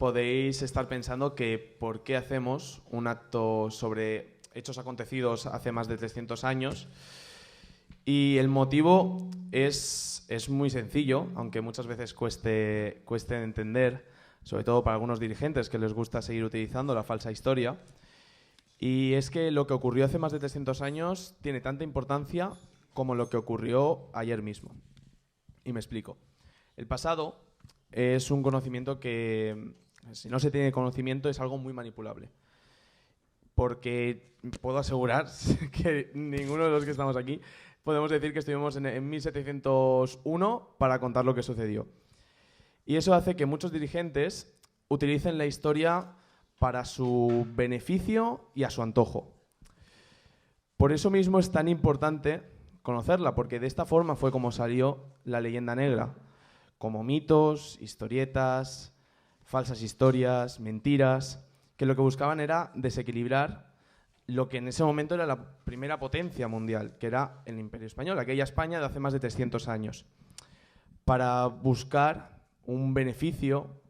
podéis estar pensando que por qué hacemos un acto sobre hechos acontecidos hace más de 300 años. Y el motivo es muy sencillo, aunque muchas veces cueste entender, sobre todo para algunos dirigentes que les gusta seguir utilizando la falsa historia. Y es que lo que ocurrió hace más de 300 años tiene tanta importancia como lo que ocurrió ayer mismo. Y me explico. El pasado es un conocimiento que, si no se tiene conocimiento, es algo muy manipulable. Porque puedo asegurar que ninguno de los que estamos aquí podemos decir que estuvimos en 1701 para contar lo que sucedió. Y eso hace que muchos dirigentes utilicen la historia para su beneficio y a su antojo. Por eso mismo es tan importante conocerla, porque de esta forma fue como salió la leyenda negra, como mitos, historietas, falsas historias, mentiras, que lo que buscaban era desequilibrar lo que en ese momento era la primera potencia mundial, que era el Imperio Español, aquella España de hace más de 300 años, para buscar un beneficio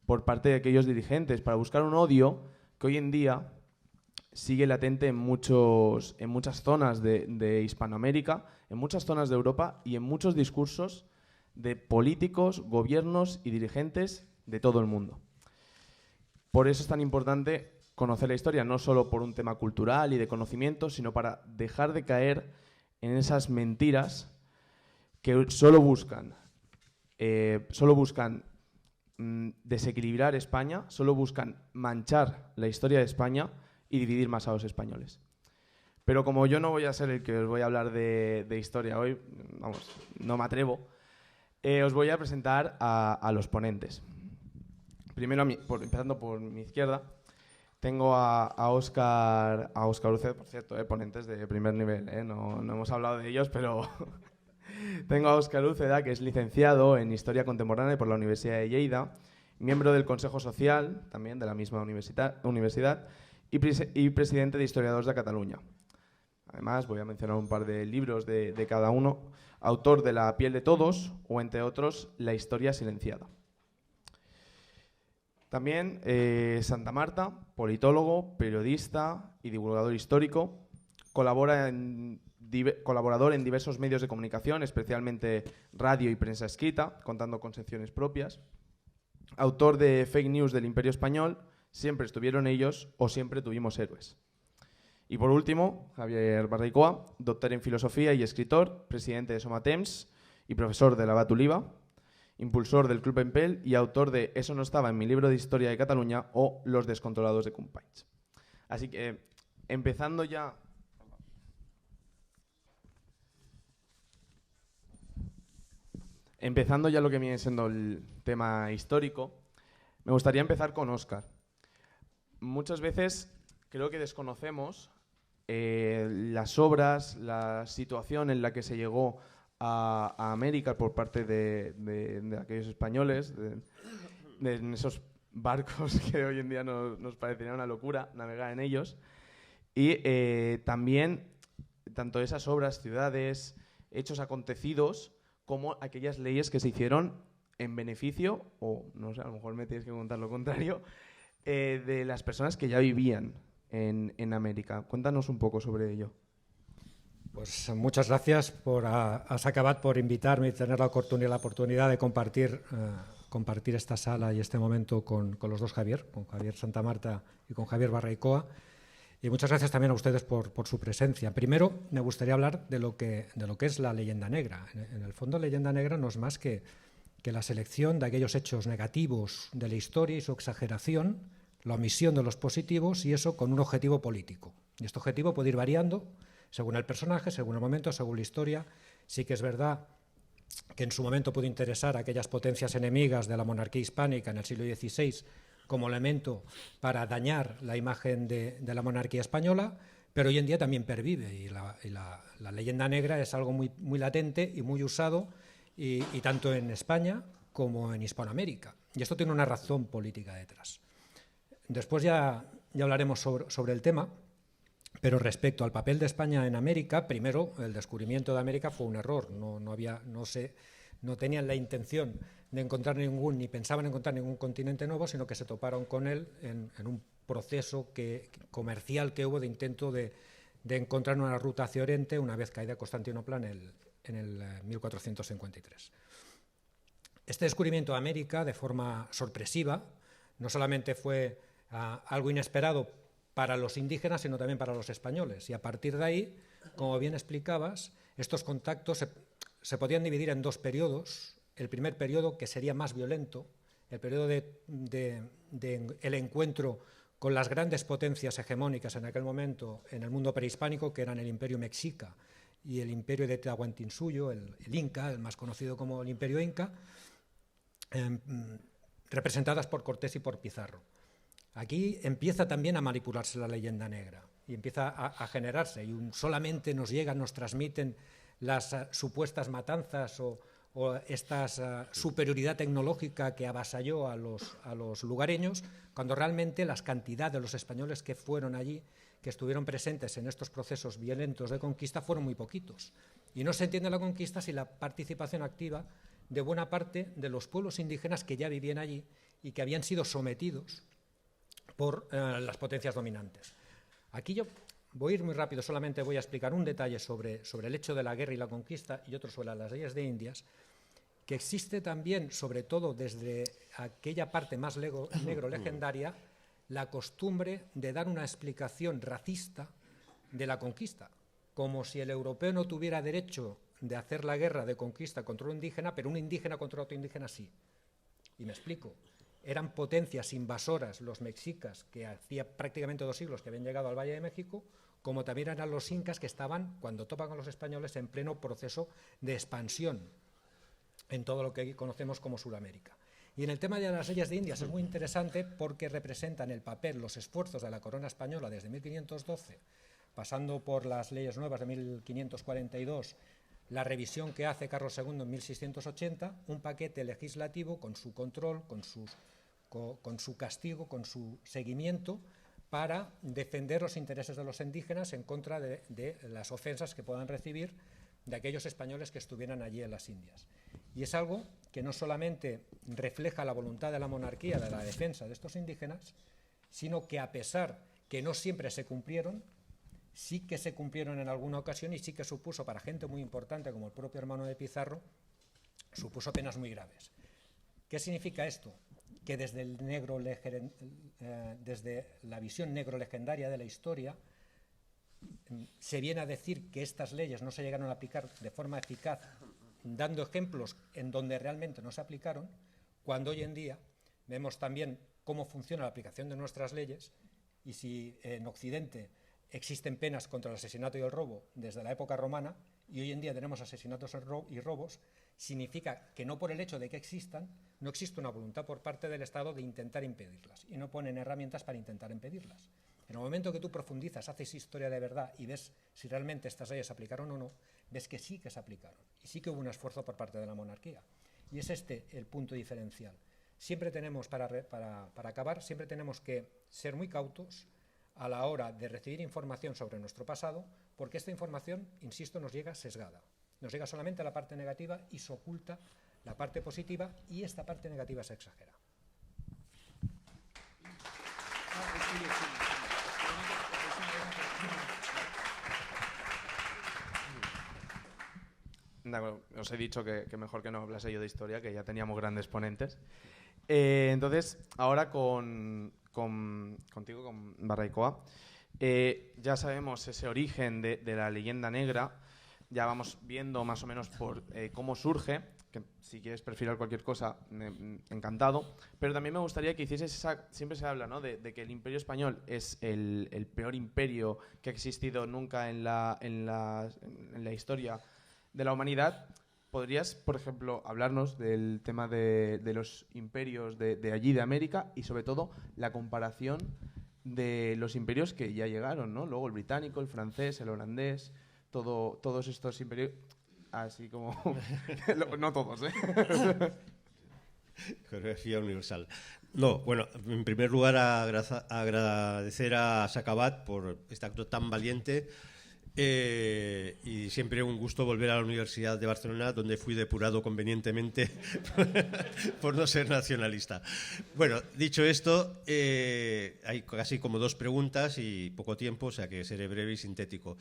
por parte de aquellos dirigentes, para buscar un odio que hoy en día sigue latente en muchas zonas de Hispanoamérica, en muchas zonas de Europa y en muchos discursos de políticos, gobiernos y dirigentes de todo el mundo. Por eso es tan importante conocer la historia, no solo por un tema cultural y de conocimiento, sino para dejar de caer en esas mentiras que solo buscan desequilibrar España, solo buscan manchar la historia de España y dividir más a los españoles. Pero como yo no voy a ser el que os voy a hablar de historia hoy, vamos, no me atrevo, os voy a presentar a los ponentes. Primero, empezando por mi izquierda, tengo a Óscar Uceda, por cierto, ponentes de primer nivel, no hemos hablado de ellos, pero tengo a Óscar Uceda, que es licenciado en Historia Contemporánea por la Universidad de Lleida, miembro del Consejo Social, también de la misma universidad, y presidente de Historiadores de Cataluña. Además, voy a mencionar un par de libros de cada uno, autor de La piel de todos o, entre otros, La historia silenciada. También Santa Marta, politólogo, periodista y divulgador histórico, colaborador en diversos medios de comunicación, especialmente radio y prensa escrita, contando con secciones propias. Autor de Fake News del Imperio Español, Siempre estuvieron ellos o Siempre tuvimos héroes. Y por último, Javier Barraicoa, doctor en filosofía y escritor, presidente de Somatemps y profesor de l'Abat Oliba, impulsor del Club Empel y autor de Eso no estaba en mi libro de historia de Cataluña o Los descontrolados de Companys. Así que, empezando ya lo que viene siendo el tema histórico, me gustaría empezar con Óscar. Muchas veces creo que desconocemos las obras, la situación en la que se llegó a América por parte de aquellos españoles, en esos barcos que hoy en día nos parecería una locura navegar en ellos. Y también, tanto esas obras, ciudades, hechos acontecidos, como aquellas leyes que se hicieron en beneficio, o no sé, a lo mejor me tienes que contar lo contrario, de las personas que ya vivían en América. Cuéntanos un poco sobre ello. Pues muchas gracias a Sacabat por invitarme y tener la oportunidad de compartir esta sala y este momento con los dos Javier, con Javier Santamarta y con Javier Barraicoa. Y muchas gracias también a ustedes por su presencia. Primero, me gustaría hablar de lo que es la leyenda negra. En el fondo, leyenda negra no es más que la selección de aquellos hechos negativos de la historia y su exageración, la omisión de los positivos, y eso con un objetivo político. Y este objetivo puede ir variando según el personaje, según el momento, según la historia. Sí que es verdad que en su momento pudo interesar a aquellas potencias enemigas de la monarquía hispánica en el siglo XVI como elemento para dañar la imagen de la monarquía española, pero hoy en día también pervive, y la leyenda negra es algo muy, muy latente y muy usado, y tanto en España como en Hispanoamérica. Y esto tiene una razón política detrás. Después ya hablaremos sobre el tema, pero respecto al papel de España en América, primero, el descubrimiento de América fue un error. No no tenían la intención de encontrar ni pensaban encontrar ningún continente nuevo, sino que se toparon con él en un proceso comercial que hubo de intento de encontrar una ruta hacia Oriente una vez caída Constantinopla en el 1453. Este descubrimiento de América, de forma sorpresiva, no solamente fue algo inesperado para los indígenas, sino también para los españoles. Y a partir de ahí, como bien explicabas, estos contactos se podían dividir en dos periodos. El primer periodo, que sería más violento, el periodo el encuentro con las grandes potencias hegemónicas en aquel momento en el mundo prehispánico, que eran el Imperio Mexica y el Imperio de Tahuantinsuyo, el Inca, el más conocido como el Imperio Inca, representadas por Cortés y por Pizarro. Aquí empieza también a manipularse la leyenda negra y empieza a generarse, y solamente nos llegan, nos transmiten las supuestas matanzas o esta superioridad tecnológica que avasalló a los lugareños, cuando realmente las cantidades de los españoles que fueron allí, que estuvieron presentes en estos procesos violentos de conquista, fueron muy poquitos. Y no se entiende la conquista sin la participación activa de buena parte de los pueblos indígenas que ya vivían allí y que habían sido sometidos por las potencias dominantes. Aquí yo voy a ir muy rápido, solamente voy a explicar un detalle sobre el hecho de la guerra y la conquista y otro sobre las leyes de Indias, que existe también, sobre todo desde aquella parte más negro legendaria, la costumbre de dar una explicación racista de la conquista, como si el europeo no tuviera derecho de hacer la guerra de conquista contra un indígena, pero un indígena contra otro indígena sí. Y me explico. Eran potencias invasoras los mexicas, que hacía prácticamente 2 siglos que habían llegado al Valle de México, como también eran los incas, que estaban, cuando topan con los españoles, en pleno proceso de expansión en todo lo que conocemos como Sudamérica. Y en el tema de las leyes de Indias es muy interesante porque representan el papel, los esfuerzos de la corona española desde 1512, pasando por las leyes nuevas de 1542, la revisión que hace Carlos II en 1680, un paquete legislativo con su control, con su castigo, con su seguimiento, para defender los intereses de los indígenas en contra de las ofensas que puedan recibir de aquellos españoles que estuvieran allí en las Indias. Y es algo que no solamente refleja la voluntad de la monarquía de la defensa de estos indígenas, sino que a pesar que no siempre se cumplieron, sí que se cumplieron en alguna ocasión y sí que supuso para gente muy importante como el propio hermano de Pizarro, supuso penas muy graves. ¿Qué significa esto? Que desde la visión negro legendaria de la historia se viene a decir que estas leyes no se llegaron a aplicar de forma eficaz, dando ejemplos en donde realmente no se aplicaron, cuando hoy en día vemos también cómo funciona la aplicación de nuestras leyes y si en Occidente existen penas contra el asesinato y el robo desde la época romana y hoy en día tenemos asesinatos y robos, significa que no por el hecho de que existan, no existe una voluntad por parte del Estado de intentar impedirlas y no ponen herramientas para intentar impedirlas. En el momento que tú profundizas, haces historia de verdad y ves si realmente estas leyes se aplicaron o no, ves que sí que se aplicaron y sí que hubo un esfuerzo por parte de la monarquía. Y es este el punto diferencial. Siempre tenemos, para acabar, siempre tenemos que ser muy cautos a la hora de recibir información sobre nuestro pasado, porque esta información, insisto, nos llega sesgada. Nos llega solamente a la parte negativa y se oculta la parte positiva y esta parte negativa se exagera. De acuerdo, os he dicho que mejor que no hablase yo de historia, que ya teníamos grandes ponentes. Entonces, ahora contigo, con Barraicoa, ya sabemos ese origen de la leyenda negra, ya vamos viendo más o menos por cómo surge, que si quieres perfilar cualquier cosa, encantado, pero también me gustaría que hicieses siempre se habla, ¿no?, de que el Imperio Español es el peor imperio que ha existido nunca en la historia de la humanidad. ¿Podrías, por ejemplo, hablarnos del tema de los imperios de allí, de América, y sobre todo la comparación de los imperios que ya llegaron, ¿no? Luego el británico, el francés, el holandés, todos estos imperios, así como... no todos, ¿eh? Geografía universal. No, bueno, en primer lugar agradecer a Sacabat por este acto tan valiente Y siempre un gusto volver a la Universidad de Barcelona, donde fui depurado convenientemente por no ser nacionalista. Bueno, dicho esto, hay casi como 2 preguntas y poco tiempo, o sea que seré breve y sintético.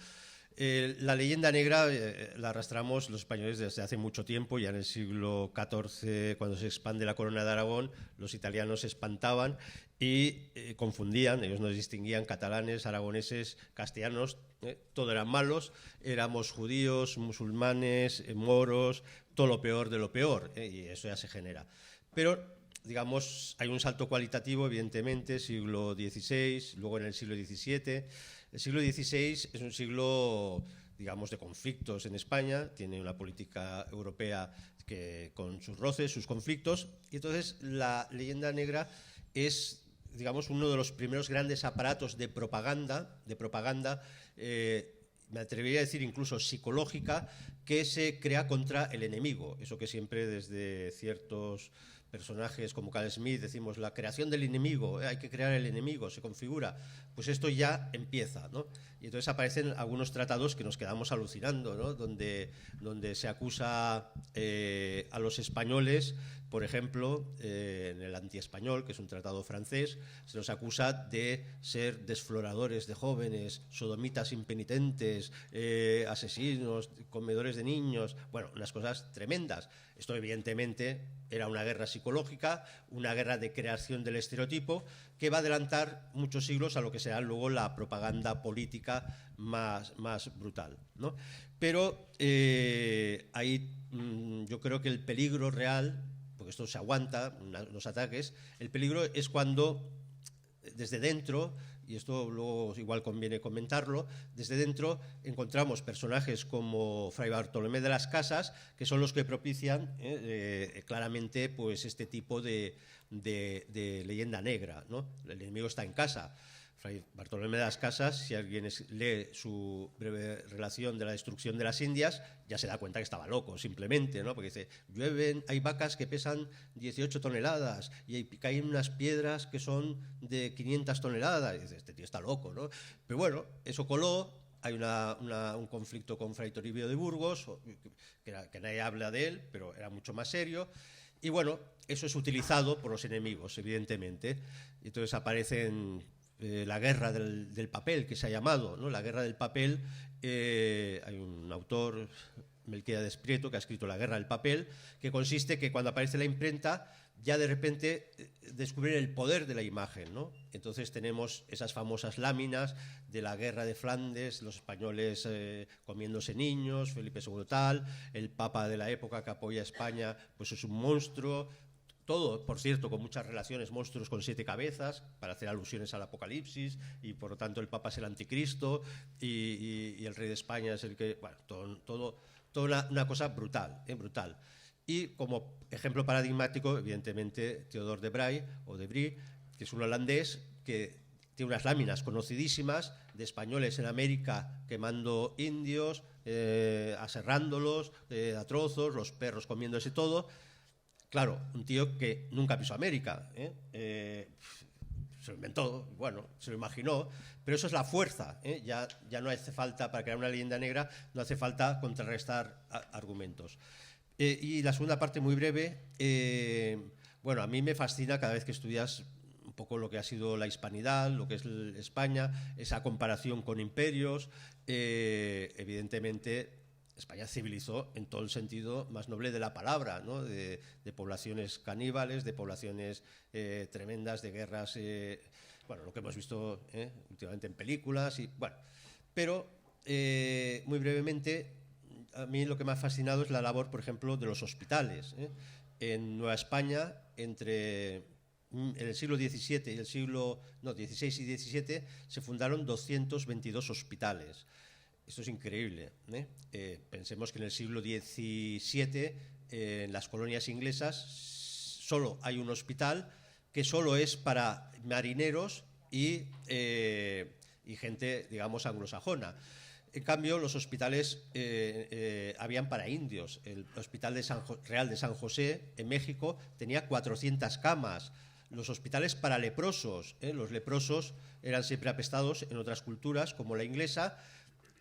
La leyenda negra la arrastramos los españoles desde hace mucho tiempo. Ya en el siglo XIV, cuando se expande la corona de Aragón, los italianos se espantaban y confundían, ellos no distinguían catalanes, aragoneses, castellanos, todo eran malos, éramos judíos, musulmanes, moros, todo lo peor de lo peor, y eso ya se genera. Pero, digamos, hay un salto cualitativo, evidentemente, siglo XVI, luego en el siglo XVII. El siglo XVI es un siglo, digamos, de conflictos en España, tiene una política europea que, con sus roces, sus conflictos, y entonces la leyenda negra es, digamos, uno de los primeros grandes aparatos de propaganda, me atrevería a decir incluso psicológica, que se crea contra el enemigo. Eso que siempre desde ciertos personajes como Carl Smith decimos, la creación del enemigo, hay que crear el enemigo, se configura. Pues esto ya empieza, ¿no? Y entonces aparecen algunos tratados que nos quedamos alucinando, ¿no? Donde se acusa a los españoles, por ejemplo, en el Antiespañol, que es un tratado francés, se nos acusa de ser desfloradores de jóvenes, sodomitas impenitentes, asesinos, comedores de niños, bueno, unas cosas tremendas. Esto evidentemente era una guerra psicológica, una guerra de creación del estereotipo, que va a adelantar muchos siglos a lo que será luego la propaganda política más brutal, ¿no? Pero ahí yo creo que el peligro real, porque esto se aguanta, los ataques, el peligro es cuando desde dentro, y esto luego igual conviene comentarlo, desde dentro encontramos personajes como Fray Bartolomé de las Casas, que son los que propician claramente pues, este tipo de leyenda negra, ¿no? El enemigo está en casa. Fray Bartolomé de las Casas, si alguien lee su breve relación de la destrucción de las Indias, ya se da cuenta que estaba loco, simplemente, ¿no? Porque dice, llueven, hay vacas que pesan 18 toneladas y caen unas piedras que son de 500 toneladas. Y dice, este tío está loco, ¿no? Pero bueno, eso coló, hay un conflicto con Fray Toribio de Burgos, que nadie habla de él, pero era mucho más serio. Y bueno, eso es utilizado por los enemigos, evidentemente. Y entonces aparecen la guerra del papel, que se ha llamado, ¿no? La guerra del papel, hay un autor, Melquiades Prieto, que ha escrito La guerra del papel, que consiste que cuando aparece la imprenta, ya de repente descubrir el poder de la imagen, ¿no? Entonces tenemos esas famosas láminas de la guerra de Flandes, los españoles comiéndose niños, Felipe II tal, el papa de la época que apoya a España, pues es un monstruo. Todo, por cierto, con muchas relaciones, monstruos con 7 cabezas, para hacer alusiones al Apocalipsis, y por lo tanto el Papa es el anticristo, y el rey de España es el que... Bueno, toda una cosa brutal, brutal. Y como ejemplo paradigmático, evidentemente, Theodor de Bry, o de Bry, que es un holandés que tiene unas láminas conocidísimas de españoles en América quemando indios, aserrándolos a trozos, los perros comiéndose todo. Claro, un tío que nunca pisó América, se lo inventó, bueno, se lo imaginó, pero eso es la fuerza, ya no hace falta, para crear una leyenda negra, no hace falta contrarrestar argumentos. Y la segunda parte, muy breve, bueno, a mí me fascina cada vez que estudias un poco lo que ha sido la hispanidad, lo que es España, esa comparación con imperios, evidentemente... España civilizó en todo el sentido más noble de la palabra, ¿no? De poblaciones caníbales, de poblaciones tremendas, de guerras, bueno, lo que hemos visto últimamente en películas, y bueno. Pero, muy brevemente, a mí lo que me ha fascinado es la labor, por ejemplo, de los hospitales. En Nueva España, en el siglo XVII y el siglo XVI y XVII, se fundaron 222 hospitales. Esto es increíble, pensemos que en el siglo XVII, en las colonias inglesas, solo hay un hospital que solo es para marineros y gente, digamos, anglosajona. En cambio, los hospitales habían para indios. El Hospital Real de San José, en México, tenía 400 camas. Los hospitales para leprosos, los leprosos eran siempre apestados en otras culturas, como la inglesa.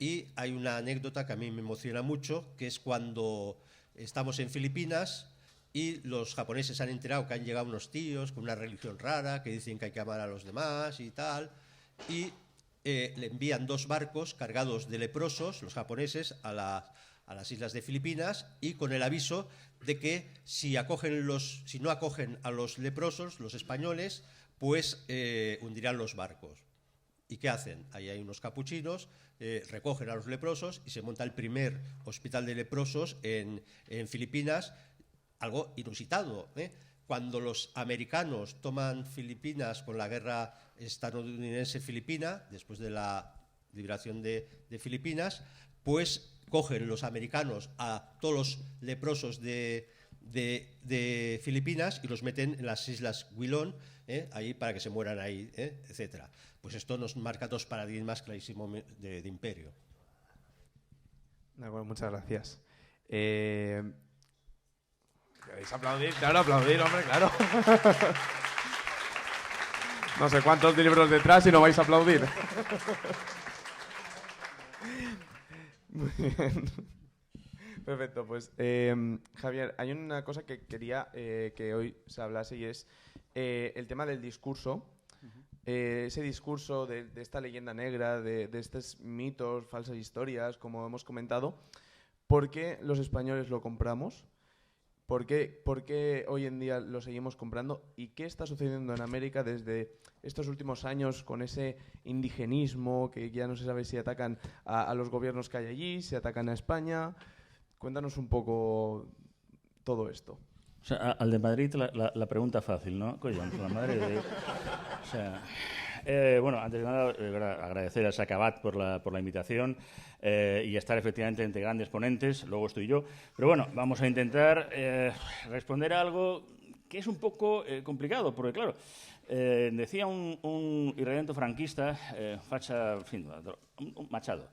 Y hay una anécdota que a mí me emociona mucho, que es cuando estamos en Filipinas y los japoneses han enterado que han llegado unos tíos con una religión rara, que dicen que hay que amar a los demás y tal, y le envían 2 barcos cargados de leprosos, los japoneses, a las islas de Filipinas, y con el aviso de que si no acogen a los leprosos, los españoles, pues hundirán los barcos. ¿Y qué hacen? Ahí hay unos capuchinos, recogen a los leprosos y se monta el primer hospital de leprosos en Filipinas, algo inusitado, ¿eh? Cuando los americanos toman Filipinas con la guerra estadounidense-filipina, después de la liberación de Filipinas, pues cogen los americanos a todos los leprosos de Filipinas y los meten en las islas Guilón, ahí para que se mueran ahí, etcétera. Pues esto nos marca 2 paradigmas clarísimos de imperio. De acuerdo, muchas gracias. ¿Queréis aplaudir? Claro, aplaudir, hombre, claro. No sé cuántos libros detrás y no vais a aplaudir. Muy bien. Perfecto, pues Javier, hay una cosa que quería que hoy se hablase y es el tema del discurso. Ese discurso de esta leyenda negra, de estos mitos, falsas historias, como hemos comentado. ¿Por qué los españoles lo compramos? ¿Por qué hoy en día lo seguimos comprando? ¿Y qué está sucediendo en América desde estos últimos años con ese indigenismo que ya no se sabe si atacan a los gobiernos que hay allí, si atacan a España? Cuéntanos un poco todo esto. O sea, al de Madrid la pregunta fácil, ¿no? Coño, la madre de... O sea... bueno, antes de nada, agradecer a Sacabat por la invitación y estar efectivamente entre grandes ponentes, luego estoy yo. Pero bueno, vamos a intentar responder a algo que es un poco complicado, porque claro, decía un irredento franquista, Machado.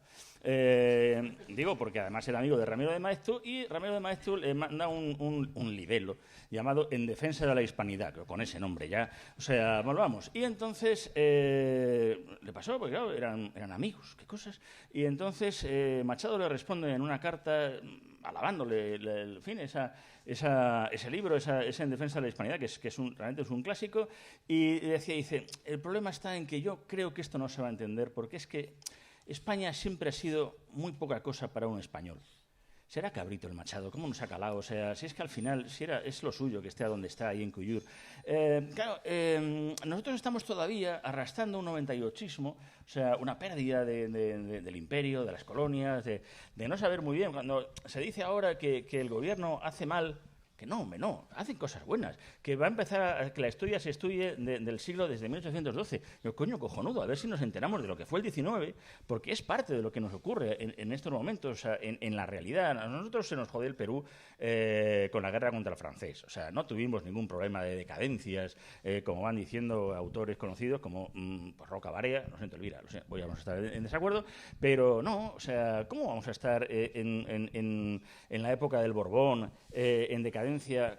Digo porque además era amigo de Ramiro de Maeztu y Ramiro de Maeztu le manda un libelo llamado En defensa de la hispanidad, con ese nombre ya, o sea, volvamos. Y entonces le pasó, porque claro, eran amigos, qué cosas. Y entonces Machado le responde en una carta alabándole, en fin, ese libro, ese En defensa de la hispanidad, que realmente es un clásico, y dice, el problema está en que yo creo que esto no se va a entender, porque es que España siempre ha sido muy poca cosa para un español. Será cabrito el Machado, ¿cómo nos ha calado? O sea, si es que al final es lo suyo que esté a donde está, ahí en Cuyur. Claro, nosotros estamos todavía arrastrando un 98ismo, o sea, una pérdida del imperio, de las colonias, de no saber muy bien. Cuando se dice ahora que el gobierno hace mal, que no, hacen cosas buenas, que va a empezar que la historia se estudie del siglo desde 1812. Yo, coño, cojonudo, a ver si nos enteramos de lo que fue el 19, porque es parte de lo que nos ocurre en estos momentos, o sea, en la realidad. A nosotros se nos jodió el Perú con la guerra contra el francés, o sea, no tuvimos ningún problema de decadencias, como van diciendo autores conocidos como pues Roca Barea, lo siento, Elvira, vamos a estar en desacuerdo, pero no, o sea, ¿cómo vamos a estar en la época del Borbón, en decadencia,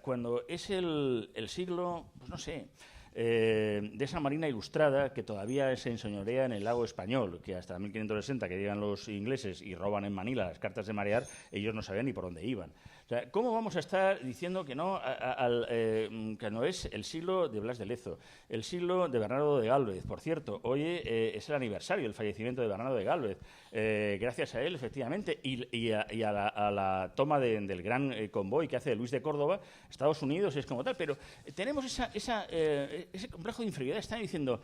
cuando es el siglo, pues no sé, de esa marina ilustrada que todavía se enseñorea en el lago español, que hasta 1560 que llegan los ingleses y roban en Manila las cartas de marear, ellos no sabían ni por dónde iban. O sea, ¿cómo vamos a estar diciendo que no, que no es el siglo de Blas de Lezo, el siglo de Bernardo de Gálvez? Por cierto, hoy es el aniversario del fallecimiento de Bernardo de Gálvez. Gracias a él, efectivamente, y a la toma del gran convoy que hace Luis de Córdoba, Estados Unidos es como tal, pero tenemos ese complejo de inferioridad. Están diciendo,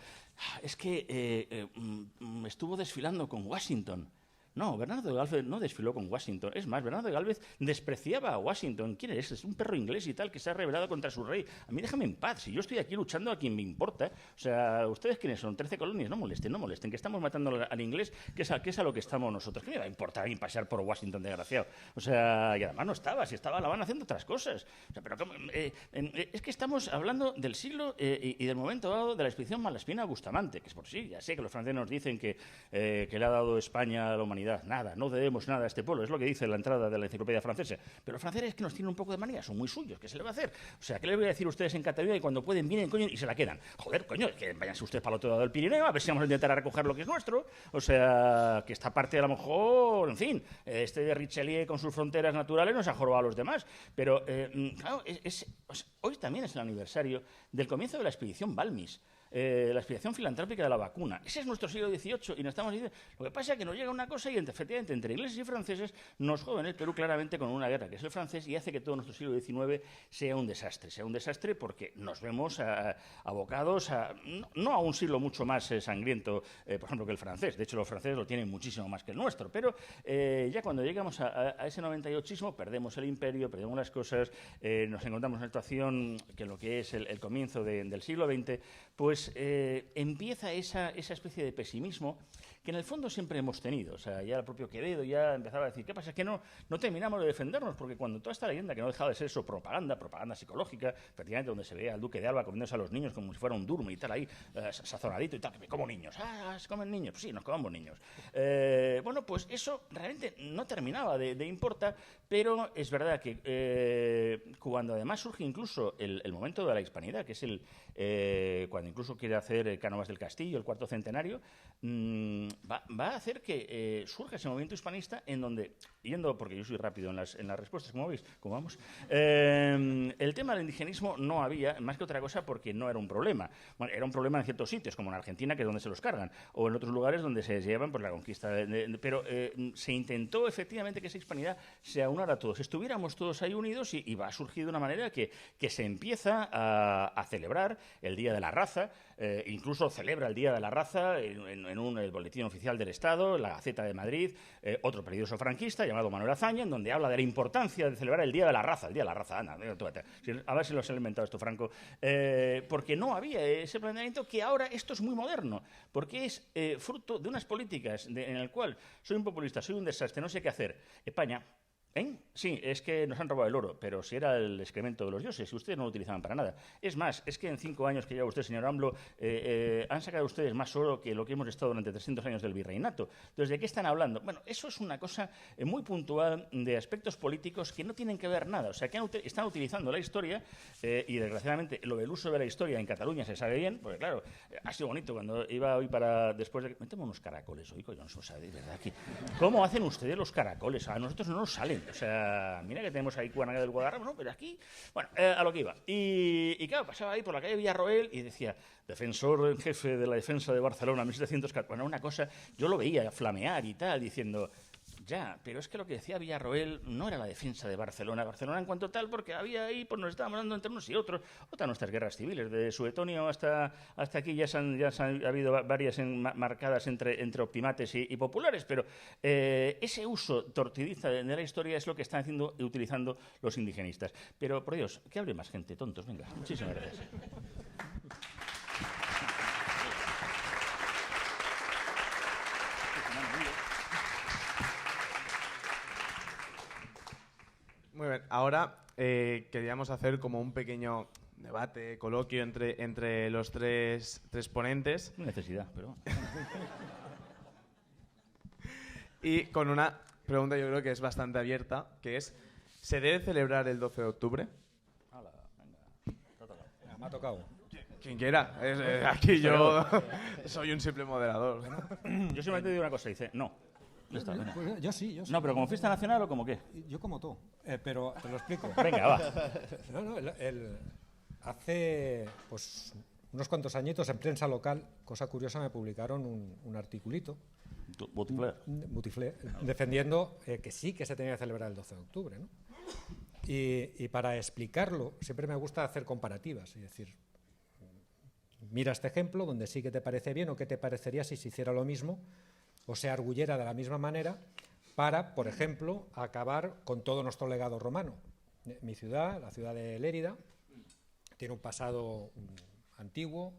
es que estuvo desfilando con Washington. No, Bernardo de Gálvez no desfiló con Washington. Es más, Bernardo de Gálvez despreciaba a Washington. ¿Quién es? Es un perro inglés y tal que se ha rebelado contra su rey. A mí déjame en paz. Si yo estoy aquí luchando a quien me importa. O sea, ¿ustedes quiénes son? 13 colonias. No molesten. Que estamos matando al inglés, que es a lo que estamos nosotros. ¿Qué me va a importar a mí pasear por Washington, desgraciado? O sea, y además no estaba. Si estaba, la van haciendo otras cosas. O sea, pero es que estamos hablando del siglo y del momento dado de la expedición Malaspina a Bustamante, que es por sí. Ya sé que los franceses nos dicen que le ha dado España a la humanidad humanidad, nada, no debemos nada a este pueblo, es lo que dice la entrada de la enciclopedia francesa. Pero los franceses es que nos tienen un poco de manía, son muy suyos, ¿qué se le va a hacer? O sea, ¿qué les voy a decir a ustedes en Cataluña y cuando pueden vienen, coño, y se la quedan? Joder, coño, que váyanse ustedes para el otro lado del Pirineo, a ver si vamos a intentar recoger lo que es nuestro. O sea, que esta parte a lo mejor, en fin, este de Richelieu con sus fronteras naturales nos ha jorobado a los demás. Pero, claro, hoy también es el aniversario del comienzo de la expedición Balmis. La expedición filantrópica de la vacuna. Ese es nuestro siglo XVIII y nos estamos diciendo. Lo que pasa es que nos llega una cosa y efectivamente entre ingleses y franceses nos joden el Perú claramente con una guerra que es el francés y hace que todo nuestro siglo XIX sea un desastre. Sea un desastre porque nos vemos abocados no a un siglo mucho más sangriento, por ejemplo, que el francés. De hecho, los franceses lo tienen muchísimo más que el nuestro. Pero ya cuando llegamos a ese 98ismo, perdemos el imperio, perdemos las cosas, nos encontramos en una situación que lo que es el comienzo del siglo XX, pues empieza esa especie de pesimismo que en el fondo siempre hemos tenido. O sea, ya el propio Quevedo ya empezaba a decir, ¿qué pasa? Es que no terminamos de defendernos, porque cuando toda esta leyenda, que no dejaba de ser eso, propaganda psicológica, prácticamente donde se veía al duque de Alba comiéndose a los niños como si fuera un durmo y tal, ahí, sazonadito y tal, que me como niños. ¿Se comen niños? Pues sí, nos comemos niños. Bueno, pues eso realmente no terminaba de importar, pero es verdad que cuando además surge incluso el momento de la hispanidad, que es cuando incluso quiere hacer Cánovas del Castillo, el cuarto centenario, va a hacer que surja ese movimiento hispanista en donde, porque yo soy rápido en las respuestas, como veis, como vamos, el tema del indigenismo no había, más que otra cosa, porque no era un problema. Bueno, era un problema en ciertos sitios, como en Argentina, que es donde se los cargan, o en otros lugares donde se llevan por la conquista. Pero se intentó efectivamente que esa hispanidad se aunara a todos, estuviéramos todos ahí unidos y va a surgir de una manera que se empieza a celebrar el Día de la Raza, incluso celebra el Día de la Raza en el Boletín Oficial del Estado, la Gaceta de Madrid, otro periodista franquista llamado Manuel Azaña, en donde habla de la importancia de celebrar el Día de la Raza. El Día de la Raza, anda, a ver si lo has inventado esto, Franco. Porque no había ese planeamiento, que ahora esto es muy moderno, porque es fruto de unas políticas en el cual soy un populista, soy un desastre, no sé qué hacer. España... Sí, es que nos han robado el oro, pero si era el excremento de los dioses, y ustedes no lo utilizaban para nada. Es más, es que en 5 años que lleva usted, señor AMLO, han sacado ustedes más oro que lo que hemos estado durante 300 años del virreinato. Entonces, ¿de qué están hablando? Bueno, eso es una cosa muy puntual de aspectos políticos que no tienen que ver nada. O sea, que están utilizando la historia y, desgraciadamente, lo del uso de la historia en Cataluña se sabe bien, porque, claro, ha sido bonito cuando iba hoy para después de... Metemos unos caracoles hoy, coño, no se sabe, de verdad. ¿Cómo hacen ustedes los caracoles? A nosotros no nos salen. O sea, mira que tenemos ahí Cuanaga del Guadarrama, ¿no? Pero aquí, bueno, a lo que iba. Y claro, pasaba ahí por la calle Villarroel y decía, defensor en jefe de la defensa de Barcelona, 1714. Bueno, una cosa, yo lo veía flamear y tal, diciendo... Ya, pero es que lo que decía Villarroel no era la defensa de Barcelona en cuanto tal, porque había ahí, pues nos estábamos dando entre unos y otros, otras nuestras guerras civiles, de Suetonio hasta aquí ya ha habido varias marcadas entre optimates y populares, pero ese uso tortidiza de la historia es lo que están utilizando los indigenistas. Pero, por Dios, que hable más gente, tontos, venga, muchísimas gracias. Muy bien, ahora queríamos hacer como un pequeño debate, coloquio entre los tres ponentes. Necesidad, pero... Y con una pregunta yo creo que es bastante abierta, que es, ¿se debe celebrar el 12 de octubre? Me ha tocado. Quien quiera, aquí yo soy un simple moderador. Yo simplemente digo una cosa, dice, no. Pues yo sí. No, pero ¿como fiesta nacional o como qué? Yo como tú, pero te lo explico. Venga, va. No, hace pues unos cuantos añitos en prensa local, cosa curiosa, me publicaron un articulito, Botifler, defendiendo que sí que se tenía que celebrar el 12 de octubre, ¿no? Y para explicarlo siempre me gusta hacer comparativas, es decir, mira este ejemplo donde sí que te parece bien o qué te parecería si se hiciera lo mismo o se arguyera de la misma manera para, por ejemplo, acabar con todo nuestro legado romano. Mi ciudad, la ciudad de Lérida, tiene un pasado antiguo,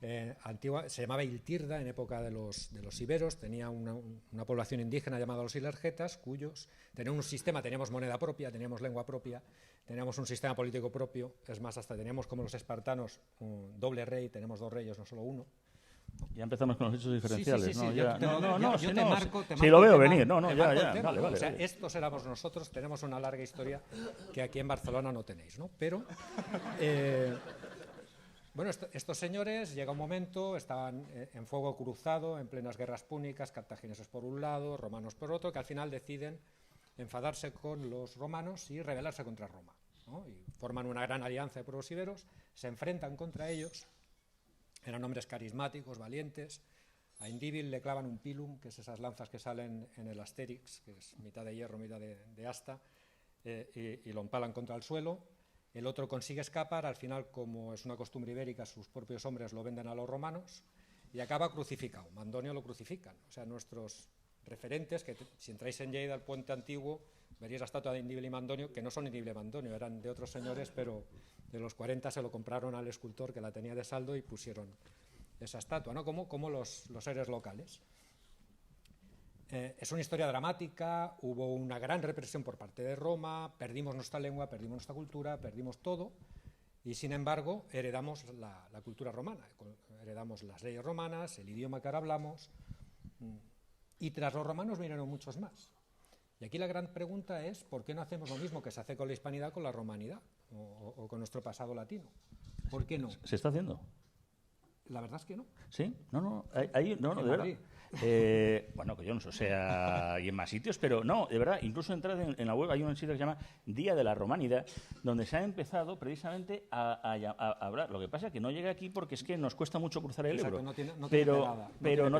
se llamaba Iltirda en época de los iberos, tenía una población indígena llamada los ilergetas, cuyos tenían un sistema, teníamos moneda propia, teníamos lengua propia, teníamos un sistema político propio, es más, hasta teníamos como los espartanos un doble rey, tenemos 2 reyes, no solo uno. Ya empezamos con los hechos diferenciales, Sí, ¿no? yo Ya, te- no, yo sí, te no, marco, sí, lo veo el tema, venir. No, te ya, marco el ya, tema. vale, vale. O sea, vale. estos éramos nosotros, tenemos una larga historia que aquí en Barcelona no tenéis, ¿no? Pero, bueno, estos señores, llega un momento, estaban en fuego cruzado, en plenas guerras púnicas, cartagineses por un lado, romanos por otro, que al final deciden enfadarse con los romanos y rebelarse contra Roma, ¿no? Y forman una gran alianza de pueblos iberos, se enfrentan contra ellos, eran hombres carismáticos, valientes. A Indíbil le clavan un pilum, que es esas lanzas que salen en el Asterix, que es mitad de hierro, mitad de asta, y lo empalan contra el suelo. El otro consigue escapar, al final, como es una costumbre ibérica, sus propios hombres lo venden a los romanos y acaba crucificado. Mandonio lo crucifican. O sea, nuestros referentes, que si entráis en Lleida, al puente antiguo, veréis la estatua de Indíbil y Mandonio, que no son Indíbil y Mandonio, eran de otros señores, pero de los 40 se lo compraron al escultor que la tenía de saldo y pusieron esa estatua, ¿no? Como los seres locales. Es una historia dramática, hubo una gran represión por parte de Roma, perdimos nuestra lengua, perdimos nuestra cultura, perdimos todo, y sin embargo heredamos la cultura romana, heredamos las leyes romanas, el idioma que ahora hablamos, y tras los romanos vinieron muchos más. Y aquí la gran pregunta es, ¿por qué no hacemos lo mismo que se hace con la hispanidad con la romanidad, o con nuestro pasado latino? ¿Por qué no? ¿Se está haciendo? La verdad es que no. ¿Sí? No, ahí, no, de verdad. Bueno, que yo no sé, o sea, y en más sitios, pero no, de verdad, incluso entrar en la web hay un sitio que se llama Día de la Romanidad, donde se ha empezado precisamente a hablar. Lo que pasa es que no llega aquí porque es que nos cuesta mucho cruzar el Exacto, Ebro. no tiene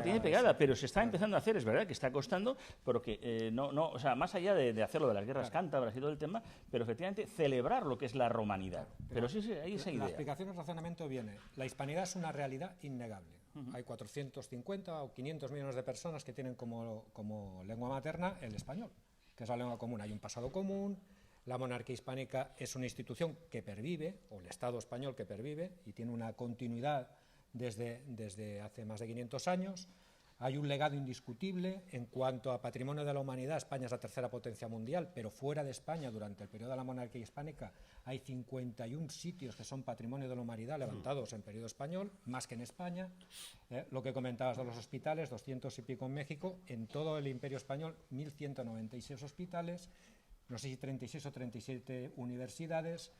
Tiene pegada, eso. pero se está empezando a hacer, es verdad que está costando, porque o sea, más allá de hacerlo de las guerras cántabras y todo el tema, pero efectivamente celebrar lo que es la romanidad. Pero sí, hay esa La idea. explicación del razonamiento viene. La hispanidad es una realidad innegable. Hay 450 o 500 millones de personas que tienen como lengua materna el español, que es la lengua común. Hay un pasado común, la monarquía hispánica es una institución que pervive, o el Estado español que pervive, y tiene una continuidad desde hace más de 500 años. Hay un legado indiscutible en cuanto a patrimonio de la humanidad. España es la tercera potencia mundial, pero fuera de España, durante el periodo de la monarquía hispánica, hay 51 sitios que son patrimonio de la humanidad levantados en periodo español, más que en España. Lo que comentabas de los hospitales, 200 y pico en México. En todo el imperio español, 1.196 hospitales, no sé si 36 o 37 universidades.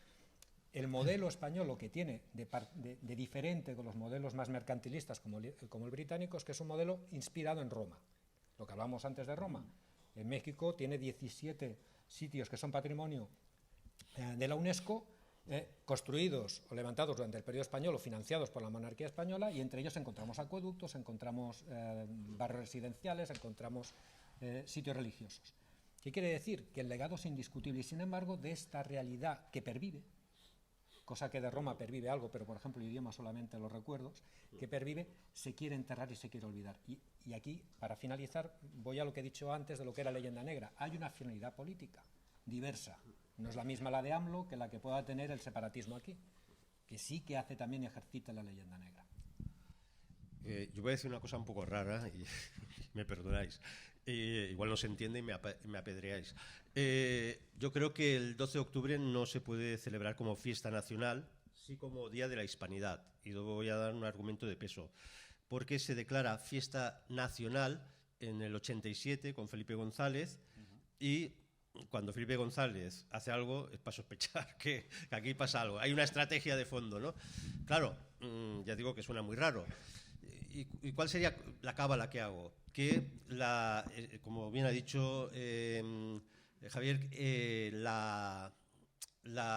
El modelo español lo que tiene de diferente con los modelos más mercantilistas como el británico es que es un modelo inspirado en Roma. Lo que hablamos antes de Roma. En México tiene 17 sitios que son patrimonio de la UNESCO, construidos o levantados durante el periodo español o financiados por la monarquía española, y entre ellos encontramos acueductos, encontramos barrios residenciales, encontramos sitios religiosos. ¿Qué quiere decir? Que el legado es indiscutible y, sin embargo, de esta realidad que pervive, cosa que de Roma pervive algo, pero por ejemplo el idioma solamente los recuerdos, que pervive, se quiere enterrar y se quiere olvidar. Y aquí, para finalizar, voy a lo que he dicho antes de lo que era leyenda negra. Hay una finalidad política diversa. No es la misma la de AMLO que la que pueda tener el separatismo aquí, que sí que hace también y ejercita la leyenda negra. Yo voy a decir una cosa un poco rara y me perdonáis. Igual no se entiende y me apedreáis. Yo creo que el 12 de octubre no se puede celebrar como fiesta nacional, sí como Día de la Hispanidad. Y luego voy a dar un argumento de peso. Porque se declara fiesta nacional en el 87 con Felipe González y cuando Felipe González hace algo es para sospechar que aquí pasa algo. Hay una estrategia de fondo, ¿no? Claro, ya digo que suena muy raro. ¿Y cuál sería la cábala que hago? Que, como bien ha dicho Javier, la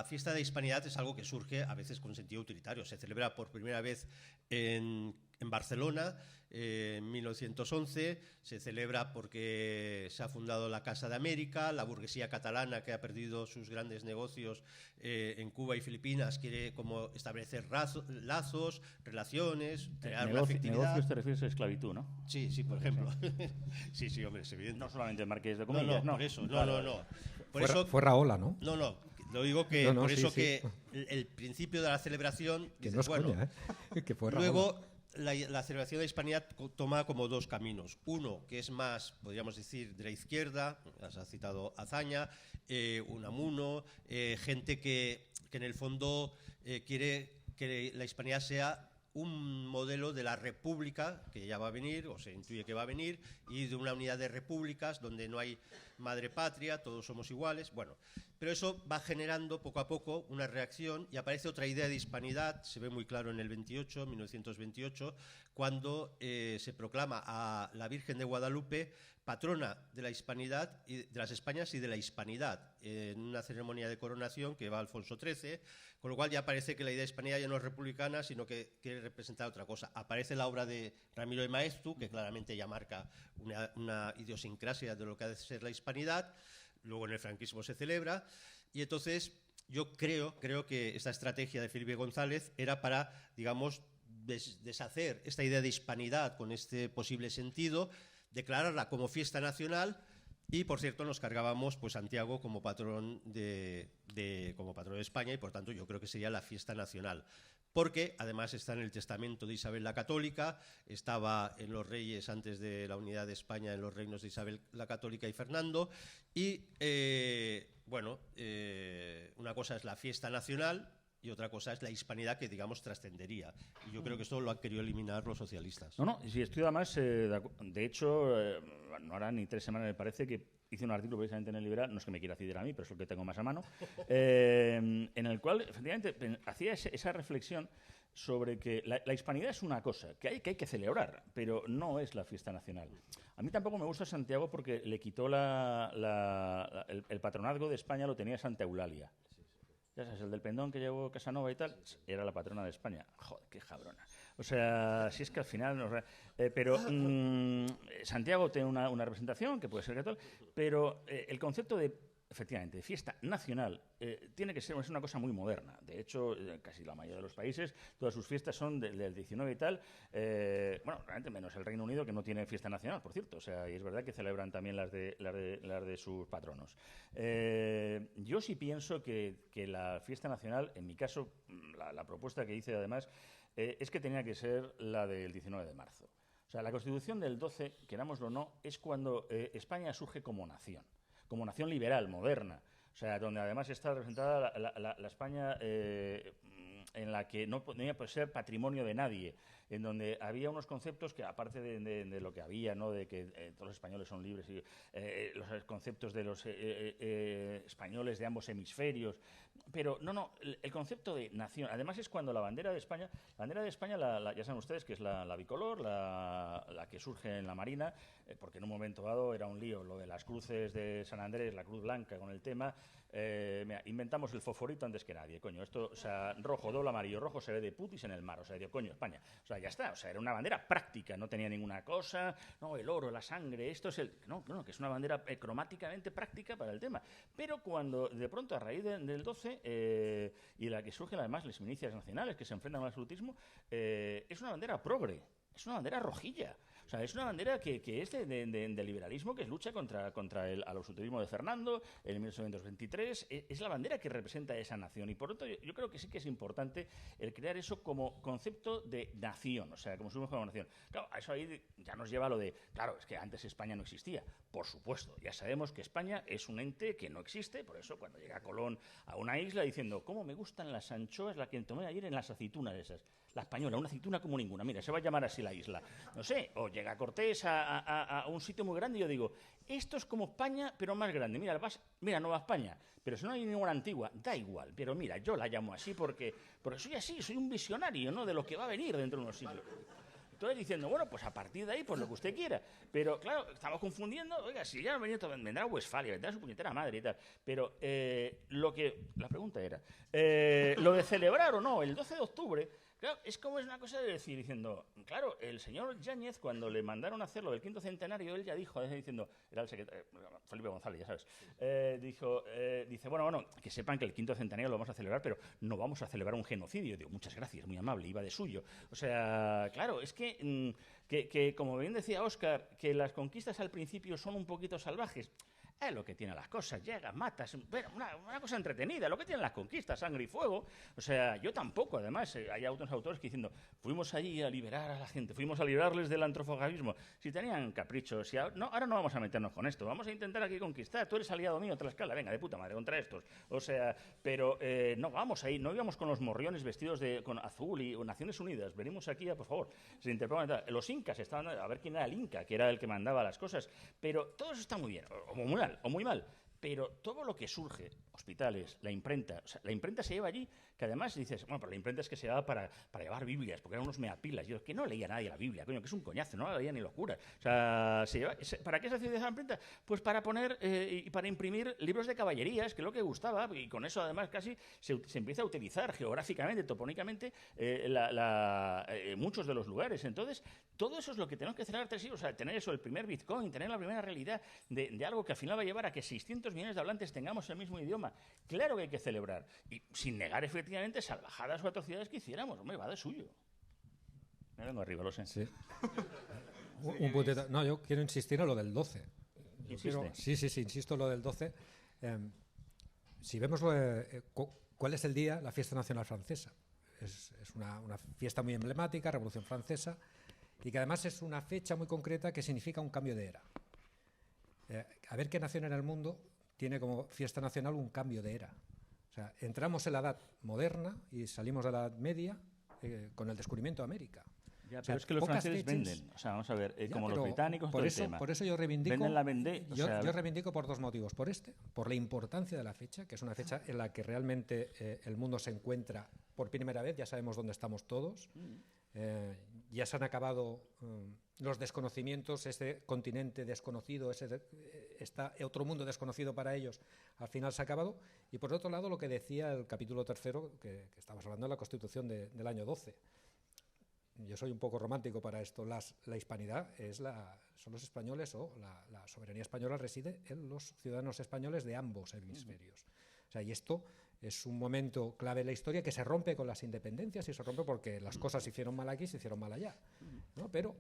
fiesta de Hispanidad es algo que surge a veces con sentido utilitario. Se celebra por primera vez en Barcelona en 1911, se celebra porque se ha fundado la Casa de América, la burguesía catalana que ha perdido sus grandes negocios en Cuba y Filipinas quiere como establecer lazos, relaciones, crear una afectividad. Negocios te refieres a esclavitud, ¿no? Sí, por ejemplo. Sí, hombre, es evidente. No solamente el Marqués de Comillas, no. Por eso, no. Fue Rahola, ¿no? No, lo digo que por eso que el principio de la celebración que no es coña, que fue Rahola. Luego la celebración de la Hispanidad toma como dos caminos. Uno, que es más, podríamos decir, de la izquierda, has citado Azaña, Unamuno, gente que en el fondo quiere que la Hispanidad sea un modelo de la república, que ya va a venir, o se intuye que va a venir, y de una unidad de repúblicas donde no hay madre patria, todos somos iguales. Bueno, pero eso va generando poco a poco una reacción y aparece otra idea de hispanidad, se ve muy claro en el 1928, cuando se proclama a la Virgen de Guadalupe patrona de la hispanidad, y de las Españas y de la hispanidad, en una ceremonia de coronación que va Alfonso XIII, con lo cual ya parece que la idea de hispanidad ya no es republicana, sino que quiere representar otra cosa. Aparece la obra de Ramiro de Maeztu, que claramente ya marca una idiosincrasia de lo que ha de ser la hispanidad, luego en el franquismo se celebra, y entonces yo creo que esta estrategia de Felipe González era para, digamos, deshacer esta idea de hispanidad con este posible sentido, declararla como fiesta nacional y, por cierto, nos cargábamos pues Santiago como patrón de España y, por tanto, yo creo que sería la fiesta nacional. Porque, además, está en el testamento de Isabel la Católica, estaba en los reyes antes de la unidad de España, en los reinos de Isabel la Católica y Fernando. Y, una cosa es la fiesta nacional y otra cosa es la hispanidad que, digamos, trascendería. Y yo creo que esto lo han querido eliminar los socialistas. No, sí, estoy además, de hecho, no hará ni 3 semanas, me parece, que hice un artículo precisamente en el Liberal, no es que me quiera citar a mí, pero es lo que tengo más a mano, en el cual, efectivamente, hacía esa reflexión sobre que la hispanidad es una cosa que hay que celebrar, pero no es la fiesta nacional. A mí tampoco me gusta Santiago porque le quitó el patronazgo de España, lo tenía Santa Eulalia. Ya sabes, el del pendón que llevó Casanova y tal, era la patrona de España. Joder, qué jabrona. O sea, si es que al final... pero Santiago tiene una representación, que puede ser católica, pero el concepto de, efectivamente, de fiesta nacional tiene que ser una cosa muy moderna. De hecho, casi la mayoría de los países, todas sus fiestas son del 19 y tal. Bueno, realmente menos el Reino Unido, que no tiene fiesta nacional, por cierto. O sea, y es verdad que celebran también las de sus patronos. Yo sí pienso que la fiesta nacional, en mi caso, la propuesta que hice además, es que tenía que ser la del 19 de marzo. O sea, la Constitución del 12, querámoslo o no, es cuando España surge como nación liberal, moderna, o sea, donde además está representada la España en la que no podía ser patrimonio de nadie, en donde había unos conceptos que, aparte de lo que había, ¿no?, de que todos los españoles son libres, y los conceptos de los españoles de ambos hemisferios, pero el concepto de nación, además es cuando la bandera de España, ya saben ustedes que es la bicolor, la que surge en la Marina, porque en un momento dado era un lío lo de las cruces de San Andrés, la cruz blanca con el tema. Mira, inventamos el fosforito antes que nadie, coño, esto, o sea, rojo, doble amarillo, rojo se ve de putis en el mar, o sea, digo, coño, España, o sea, ya está, o sea, era una bandera práctica, no tenía ninguna cosa, no, el oro, la sangre, esto es que es una bandera cromáticamente práctica para el tema, pero cuando de pronto a raíz del 12 y la que surgen además las milicias nacionales que se enfrentan al absolutismo, es una bandera progre. Es una bandera rojilla. O sea, es una bandera que es de liberalismo, que lucha contra el absolutismo de Fernando en 1823. Es la bandera que representa a esa nación. Y por lo tanto, yo creo que sí que es importante el crear eso como concepto de nación. O sea, como somos como nación. Claro, a eso ahí ya nos lleva lo de... Claro, es que antes España no existía. Por supuesto. Ya sabemos que España es un ente que no existe. Por eso, cuando llega Colón a una isla diciendo, ¿cómo me gustan las anchoas, la que tomé ayer en las aceitunas esas? La española, una aceituna como ninguna. Mira, se va a llamar así la isla. No sé, o llega Cortés a un sitio muy grande y yo digo, esto es como España, pero más grande. Mira, Nueva España, pero si no hay ninguna antigua, da igual. Pero mira, yo la llamo así porque soy así, soy un visionario, ¿no?, de lo que va a venir dentro de unos siglos. Entonces diciendo, bueno, pues a partir de ahí, pues lo que usted quiera. Pero claro, estamos confundiendo, oiga, si ya vendrá Westfalia, vendrá su puñetera madre y tal. Pero la pregunta era, lo de celebrar o no, el 12 de octubre... Claro, es como es una cosa de decir, diciendo, claro, el señor Yáñez, cuando le mandaron a hacerlo del 5º centenario, él ya dijo, diciendo, era el secretario, Felipe González, ya sabes, dice, bueno, que sepan que el 5º centenario lo vamos a celebrar, pero no vamos a celebrar un genocidio. Digo, muchas gracias, muy amable, iba de suyo. O sea, claro, es que como bien decía Óscar, que las conquistas al principio son un poquito salvajes. Es lo que tiene las cosas, llegas, matas, bueno, una cosa entretenida, lo que tienen las conquistas, sangre y fuego. O sea, yo tampoco, además, hay otros autores que diciendo, fuimos allí a liberar a la gente, fuimos a liberarles del antrofofagismo. Si tenían caprichos, ahora no vamos a meternos con esto, vamos a intentar aquí conquistar, tú eres aliado mío, Tlaxcala, venga, de puta madre, contra estos. O sea, pero no vamos ahí, no íbamos con los morriones vestidos con azul y Naciones Unidas, venimos aquí por favor, se interpreta. Los incas estaban a ver quién era el inca, que era el que mandaba las cosas, pero todo eso está muy bien, o muy mal, pero todo lo que surge, hospitales, la imprenta, o sea, la imprenta se lleva allí, que además dices, bueno, pero la imprenta es que se llevaba para llevar Biblias, porque eran unos meapilas. Yo, que no leía nadie la Biblia, coño, que es un coñazo, no la leía ni locura. O sea, ¿para qué se hacía esa imprenta? Pues para poner y para imprimir libros de caballerías, que es lo que gustaba, y con eso además casi se empieza a utilizar geográficamente, topónicamente, muchos de los lugares. Entonces, todo eso es lo que tenemos que celebrar 3 siglos, o sea, tener eso, el primer Bitcoin, tener la primera realidad de algo que al final va a llevar a que 600 millones de hablantes tengamos el mismo idioma. Claro que hay que celebrar, y sin negar efectivamente salvajadas o atrocidades que hiciéramos. Hombre, va de suyo. Me vengo arriba, lo sé. Sí. Un puntito. No, yo quiero insistir en lo del 12. Sí, insisto en lo del 12. Si vemos cuál es el día, la fiesta nacional francesa. Es una fiesta muy emblemática, Revolución Francesa, y que además es una fecha muy concreta que significa un cambio de era. A ver qué nación en el mundo tiene como fiesta nacional un cambio de era. O sea, entramos en la edad moderna y salimos de la edad media con el descubrimiento de América. Ya, o sea, pero es que los franceses venden. O sea, vamos a ver, como los británicos, por eso yo reivindico. Yo reivindico por 2 motivos. Por la importancia de la fecha, que es una fecha en la que realmente el mundo se encuentra por primera vez, ya sabemos dónde estamos todos. Ya se han acabado los desconocimientos, ese continente desconocido, este otro mundo desconocido para ellos, al final se ha acabado. Y por otro lado, lo que decía el capítulo 3, que estabas hablando de la Constitución del año 12. Yo soy un poco romántico para esto. La hispanidad son los españoles, o la soberanía española reside en los ciudadanos españoles de ambos hemisferios. O sea, y esto es un momento clave en la historia que se rompe con las independencias, y se rompe porque las cosas se hicieron mal aquí, se hicieron mal allá, ¿no? Pero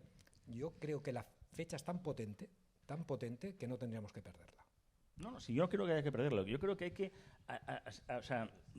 yo creo que la fecha es tan potente que no tendríamos que perderla. No, si yo creo que hay que perderla. Yo creo que hay que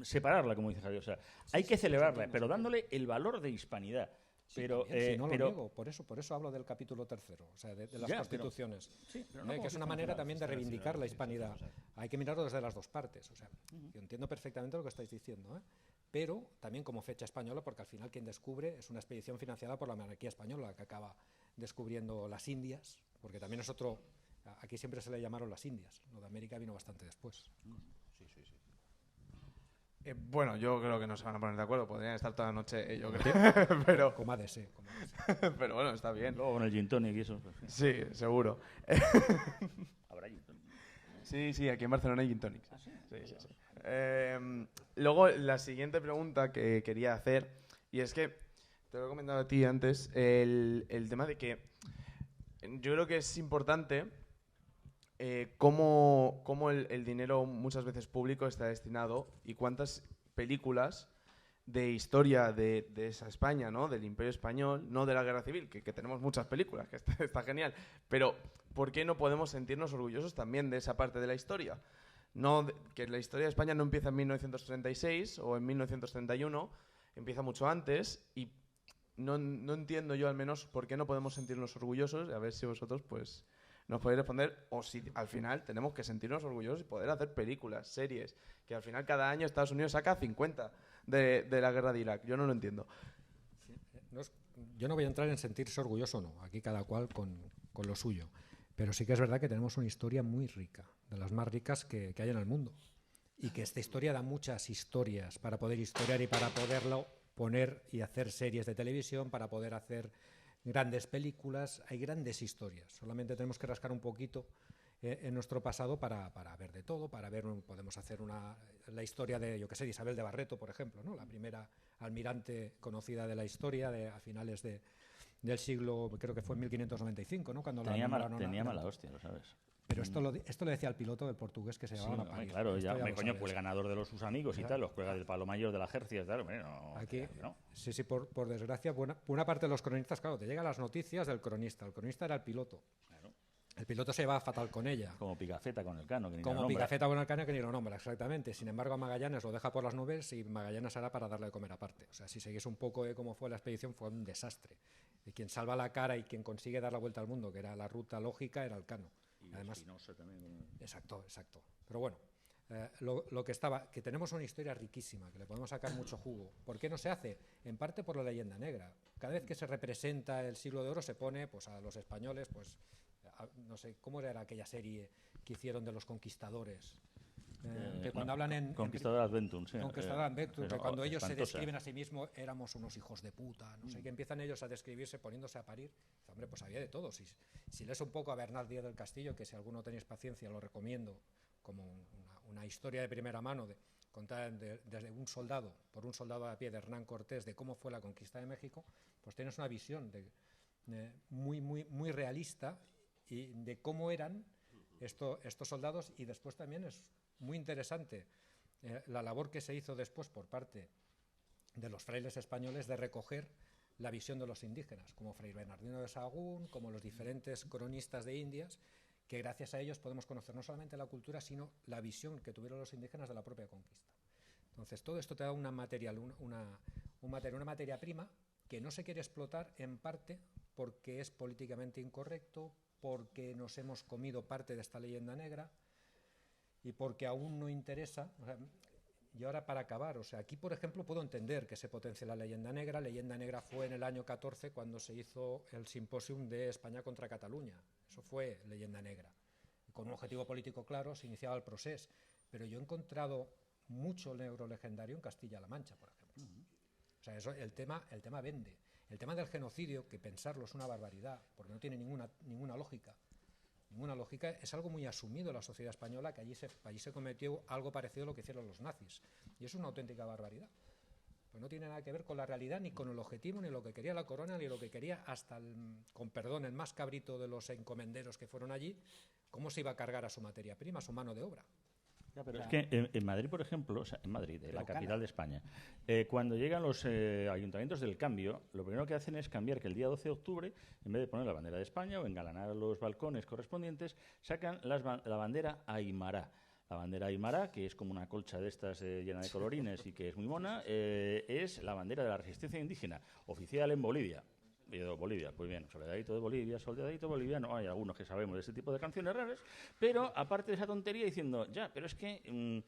separarla, como dice Javier. O sea, hay que celebrarla, pero dándole el valor de hispanidad. Pero, lo niego, por eso hablo del capítulo 3, o sea, de las constituciones, que es una manera también de reivindicar la hispanidad. Hay que mirarlo desde las dos partes. O sea, yo entiendo perfectamente lo que estáis diciendo, pero también como fecha española, porque al final quien descubre es una expedición financiada por la monarquía española, que acaba descubriendo las Indias, porque también es otro. Aquí siempre se le llamaron las Indias, lo de América vino bastante después. Bueno, yo creo que no se van a poner de acuerdo. Podrían estar toda la noche, yo creo. Pero, Comádese. pero bueno, está bien. Luego con el gin tonic y eso. Pues, sí, seguro. Habrá gin tonic. Sí, aquí en Barcelona hay gin tonics. ¿Ah, sí? Sí. Luego, la siguiente pregunta que quería hacer, y es que te lo he comentado a ti antes, el tema de que yo creo que es importante cómo el dinero muchas veces público está destinado, y cuántas películas de historia de esa España, ¿no? Del Imperio Español, no de la Guerra Civil, que tenemos muchas películas, que está genial, pero ¿por qué no podemos sentirnos orgullosos también de esa parte de la historia? Que la historia de España no empieza en 1936 o en 1931, empieza mucho antes, y no entiendo yo al menos por qué no podemos sentirnos orgullosos. A ver si vosotros pues nos podéis responder, o si al final tenemos que sentirnos orgullosos y poder hacer películas, series, que al final cada año Estados Unidos saca 50 de la guerra de Irak. Yo no lo entiendo. Yo no voy a entrar en sentirse orgulloso o no, aquí cada cual con lo suyo, pero sí que es verdad que tenemos una historia muy rica, de las más ricas que hay en el mundo, y que esta historia da muchas historias para poder historiar y para poderlo poner y hacer series de televisión, para poder hacer grandes películas. Hay grandes historias, solamente tenemos que rascar un poquito en nuestro pasado para ver de todo, podemos hacer la historia de, yo qué sé, Isabel de Barreto, por ejemplo, ¿no? La primera almirante conocida de la historia a finales del siglo, creo que fue en 1595, ¿no? Cuando tenía mala hostia, lo sabes. Pero esto lo decía el piloto del portugués que se llamaba París. Claro, coño, pues el ganador de los sus amigos y tal, los juega del palo mayor de la Jercia, tal. Aquí, sí, por desgracia, buena parte de los cronistas, claro, te llegan las noticias del cronista. El cronista era el piloto. Claro. El piloto se llevaba fatal con ella. Como Pigafetta con Elcano, que ni lo Como nombra. Pigafetta con Elcano, que ni lo nombra, exactamente. Sin embargo, a Magallanes lo deja por las nubes y Magallanes hará para darle de comer aparte. O sea, si seguís un poco cómo fue la expedición, fue un desastre. Y quien salva la cara y quien consigue dar la vuelta al mundo, que era la ruta lógica, era Elcano. Y Además, Espinosa también. exacto. Pero bueno, lo que estaba, que tenemos una historia riquísima, que le podemos sacar mucho jugo. ¿Por qué no se hace? En parte por la leyenda negra. Cada vez que se representa el siglo de oro se pone pues a los españoles, pues no sé, ¿cómo era aquella serie que hicieron de los conquistadores? Que cuando hablan en Conquistador Adventum, sí. Conquistador Adventum, que cuando ellos se espantosa. describen a sí mismos, éramos unos hijos de puta, no sé, que empiezan ellos a describirse poniéndose a parir. Dice, hombre, pues había de todo. Si lees un poco a Bernal Díaz del Castillo, que si alguno tenéis paciencia lo recomiendo, como una historia de primera mano, contada desde un soldado, por un soldado a pie de Hernán Cortés, de cómo fue la conquista de México, pues tienes una visión muy realista y de cómo eran estos soldados, y después también es muy interesante la labor que se hizo después por parte de los frailes españoles de recoger la visión de los indígenas, como Fray Bernardino de Sahagún, como los diferentes cronistas de Indias, que gracias a ellos podemos conocer no solamente la cultura, sino la visión que tuvieron los indígenas de la propia conquista. Entonces, todo esto te da una materia prima que no se quiere explotar, en parte porque es políticamente incorrecto, porque nos hemos comido parte de esta leyenda negra y porque aún no interesa. O sea, y ahora para acabar, o sea, aquí por ejemplo puedo entender que se potencie la leyenda negra. Leyenda negra fue en el año 14 cuando se hizo el simposium de España contra Cataluña. Eso fue leyenda negra. Y con un objetivo político claro se iniciaba el proceso. Pero yo he encontrado mucho neurolegendario en Castilla-La Mancha, por ejemplo. O sea, eso, el tema vende. El tema del genocidio, que pensarlo es una barbaridad, porque no tiene ninguna lógica. Ninguna lógica, es algo muy asumido en la sociedad española, que allí se cometió algo parecido a lo que hicieron los nazis. Y es una auténtica barbaridad. Pues no tiene nada que ver con la realidad, ni con el objetivo, ni lo que quería la corona, ni lo que quería hasta, con perdón, el más cabrito de los encomenderos que fueron allí, cómo se iba a cargar a su materia prima, a su mano de obra. Ya, pero es que en Madrid, por ejemplo, o sea, en Madrid, la capital de España, cuando llegan los ayuntamientos del cambio, lo primero que hacen es cambiar que el día 12 de octubre, en vez de poner la bandera de España o engalanar los balcones correspondientes, sacan la bandera aimara. La bandera aimara, que es como una colcha de estas llena de colorines y que es muy mona, es la bandera de la resistencia indígena, oficial en Bolivia. Bolivia, pues bien, Soledadito de Bolivia, Soledadito boliviano, hay algunos que sabemos de este tipo de canciones raras, pero aparte de esa tontería diciendo, ya, pero es que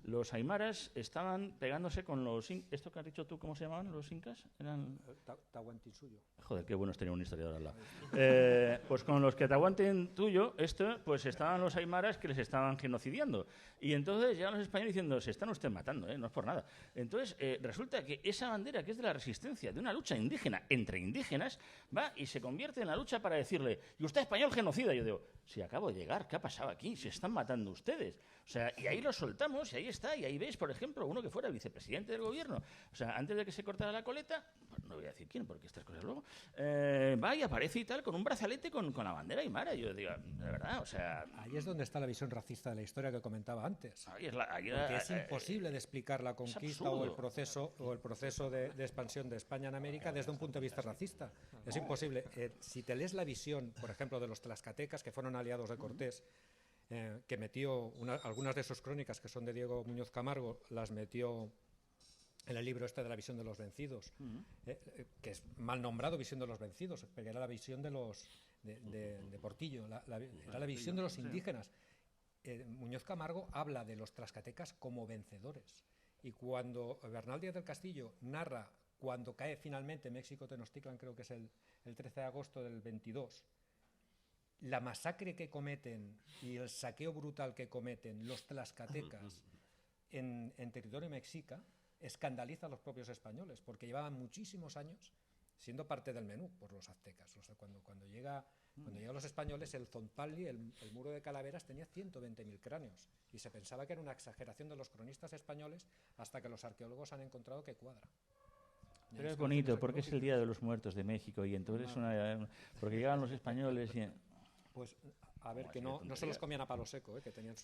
los aymaras estaban pegándose con los... ¿Esto que has dicho tú, cómo se llamaban los incas? Eran... Tahuantinsuyo. Joder, qué bueno es tener un historiador al lado. Pues con los que Tahuantinsuyo, pues estaban los aymaras que les estaban genocidiando. Y entonces llegan los españoles diciendo, se están ustedes matando, no es por nada. Entonces resulta que esa bandera, que es de la resistencia, de una lucha indígena entre indígenas, va y se convierte en la lucha para decirle, y usted español genocida. Yo digo, si acabo de llegar, ¿qué ha pasado aquí? Se están matando ustedes. O sea, y ahí lo soltamos, y ahí está, y ahí veis, por ejemplo, uno que fuera vicepresidente del gobierno. O sea, antes de que se cortara la coleta, pues no voy a decir quién, porque estas cosas luego, va y aparece y tal, con un brazalete con la bandera aymara. Yo digo, de verdad, o sea... Ahí es donde está la visión racista de la historia que comentaba antes. Ahí Porque es imposible de explicar la conquista o el proceso de expansión de España en América desde un punto de vista racista. Es imposible. Si te lees la visión, por ejemplo, de los tlaxcaltecas, que fueron aliados de Cortés, que metió algunas de sus crónicas, que son de Diego Muñoz Camargo, las metió en el libro este de la visión de los vencidos, que es mal nombrado Visión de los vencidos, porque era la visión de los de Portillo, era la visión de los indígenas. Muñoz Camargo habla de los tlaxcaltecas como vencedores, y cuando Bernal Díaz del Castillo narra cuando cae finalmente México Tenochtitlan, creo que es el 13 de agosto del 22, la masacre que cometen y el saqueo brutal que cometen los tlaxcaltecas en territorio mexica, escandaliza a los propios españoles, porque llevaban muchísimos años siendo parte del menú por los aztecas. O sea, cuando llegan los españoles, el Zompalli, el muro de calaveras, tenía 120.000 cráneos, y se pensaba que era una exageración de los cronistas españoles, hasta que los arqueólogos han encontrado que cuadra. Pero es bonito, porque es el Día de los Muertos de México, y entonces porque llegaban los españoles y... Pues, a ver, que no se los comían a palo seco, que tenían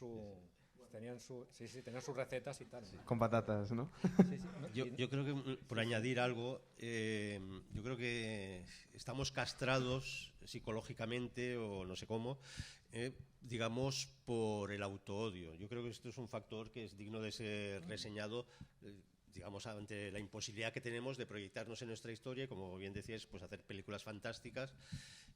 tenían sus recetas y tal. Con patatas, ¿no? Sí, no, yo creo que, por añadir algo, yo creo que estamos castrados psicológicamente o no sé cómo, digamos, por el autoodio. Yo creo que esto es un factor que es digno de ser reseñado, digamos, ante la imposibilidad que tenemos de proyectarnos en nuestra historia y, como bien decías, pues hacer películas fantásticas.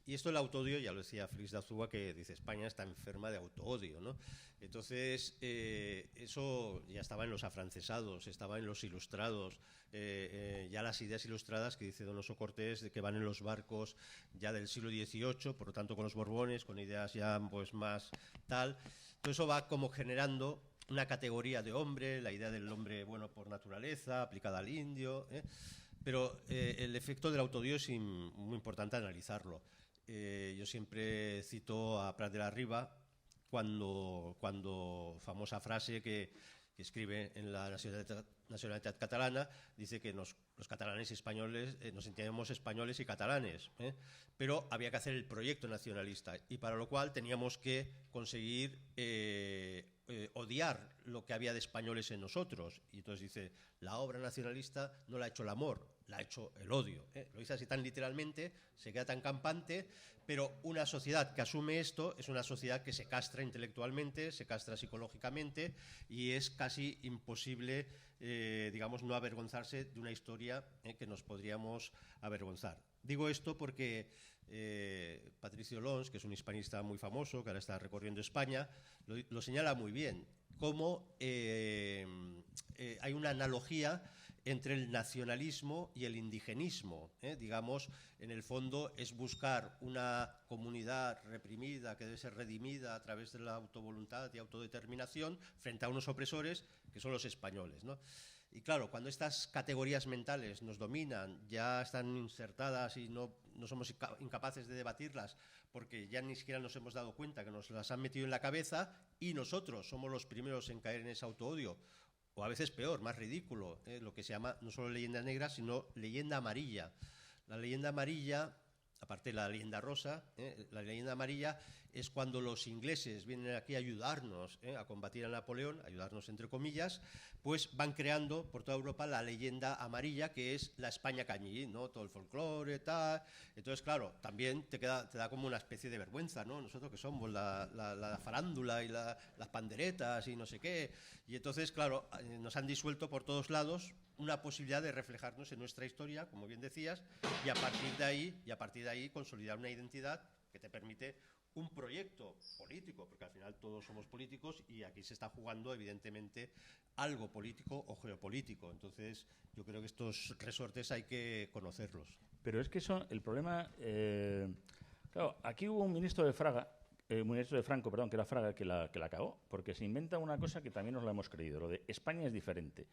Y esto del autoodio, ya lo decía Félix de Azúa, que dice España está enferma de autoodio, ¿no? Entonces, eso ya estaba en los afrancesados, estaba en los ilustrados, ya las ideas ilustradas que dice Donoso Cortés, de que van en los barcos ya del siglo XVIII, por lo tanto con los Borbones, con ideas ya pues más tal. Todo eso va como generando una categoría de hombre, la idea del hombre bueno por naturaleza, aplicada al indio, pero el efecto del autoodio es muy importante analizarlo. Yo siempre cito a Prat de la Riba cuando famosa frase que escribe en la nacionalidad catalana, dice que los catalanes y españoles nos sentíamos españoles y catalanes, pero había que hacer el proyecto nacionalista y para lo cual teníamos que conseguir odiar lo que había de españoles en nosotros. Y entonces dice, la obra nacionalista no la ha hecho el amor, la ha hecho el odio. Lo dice así tan literalmente, se queda tan campante, pero una sociedad que asume esto es una sociedad que se castra intelectualmente, se castra psicológicamente y es casi imposible, digamos, no avergonzarse de una historia que nos podríamos avergonzar. Digo esto porque Patricio Lons, que es un hispanista muy famoso, que ahora está recorriendo España, lo señala muy bien, cómo hay una analogía entre el nacionalismo y el indigenismo. Digamos, en el fondo es buscar una comunidad reprimida que debe ser redimida a través de la autovoluntad y autodeterminación frente a unos opresores que son los españoles, ¿no? Y claro, cuando estas categorías mentales nos dominan, ya están insertadas y no somos incapaces de debatirlas porque ya ni siquiera nos hemos dado cuenta que nos las han metido en la cabeza y nosotros somos los primeros en caer en ese autoodio, o a veces peor, más ridículo, lo que se llama no solo leyenda negra, sino leyenda amarilla. La leyenda amarilla, aparte de la leyenda rosa, la leyenda amarilla es cuando los ingleses vienen aquí a ayudarnos a combatir a Napoleón, ayudarnos entre comillas, pues van creando por toda Europa la leyenda amarilla, que es la España cañí, ¿no? Todo el folclore, tal. Entonces, claro, también te da como una especie de vergüenza, ¿no? Nosotros que somos la farándula y las panderetas y no sé qué. Y entonces, claro, nos han disuelto por todos lados una posibilidad de reflejarnos en nuestra historia, como bien decías, y a partir de ahí consolidar una identidad que te permite un proyecto político, porque al final todos somos políticos y aquí se está jugando evidentemente algo político o geopolítico. Entonces yo creo que estos resortes hay que conocerlos. Pero es que el problema, claro, aquí hubo un ministro de Franco, que era Fraga, que la cagó, porque se inventa una cosa que también nos la hemos creído, lo de España es diferente.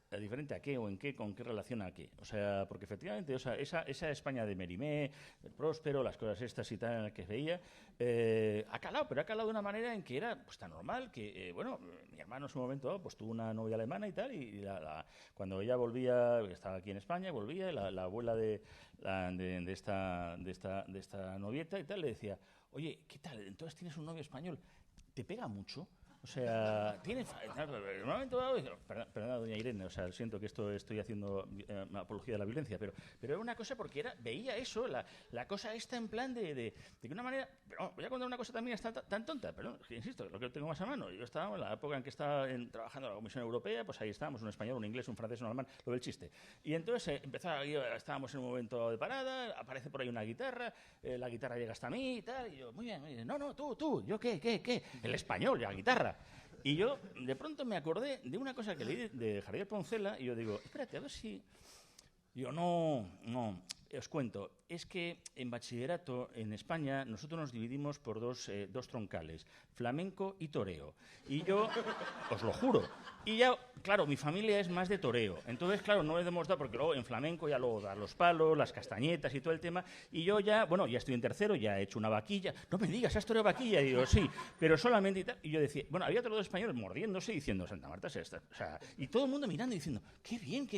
¿Diferente a qué o en qué, con qué relación a qué? O sea, porque efectivamente, o sea, esa España de Mérimée, del Próspero, las cosas estas y tal que veía, ha calado, pero ha calado de una manera en que era pues tan normal que, bueno, mi hermano en su momento pues tuvo una novia alemana y tal, y cuando ella volvía, estaba aquí en España, volvía, la abuela de esta novieta y tal, le decía, oye, ¿qué tal? Entonces tienes un novio español, ¿te pega mucho? O sea, tiene... En un momento dado... Perdona, doña Irene, o sea, siento que estoy haciendo apología de la violencia, pero era una cosa porque veía eso, la cosa esta en plan de que una manera... Pero voy a contar una cosa también tan tonta, pero insisto, lo que tengo más a mano. Yo estaba en la época en que estaba trabajando en la Comisión Europea, pues ahí estábamos, un español, un inglés, un francés, un alemán, lo del chiste. Y entonces estábamos en un momento de parada, aparece por ahí una guitarra, la guitarra llega hasta mí y tal, y yo, muy bien, no, tú, ¿yo qué? El español, la guitarra. Y yo de pronto me acordé de una cosa que leí de Javier Poncela y yo digo, espérate, a ver si... Yo no, os cuento, es que en bachillerato en España nosotros nos dividimos por dos troncales, flamenco y toreo. Y yo, os lo juro, y ya, claro, mi familia es más de toreo. Entonces, claro, no le hemos dado, porque luego en flamenco ya luego dar los palos, las castañetas y todo el tema. Y yo ya estoy en tercero, ya he hecho una vaquilla. No me digas, ¿has toreado vaquilla? Y digo, sí, pero solamente y tal. Y yo decía, bueno, había otros dos españoles mordiéndose y diciendo, Santa Marta es esta. O sea, y todo el mundo mirando y diciendo, qué bien.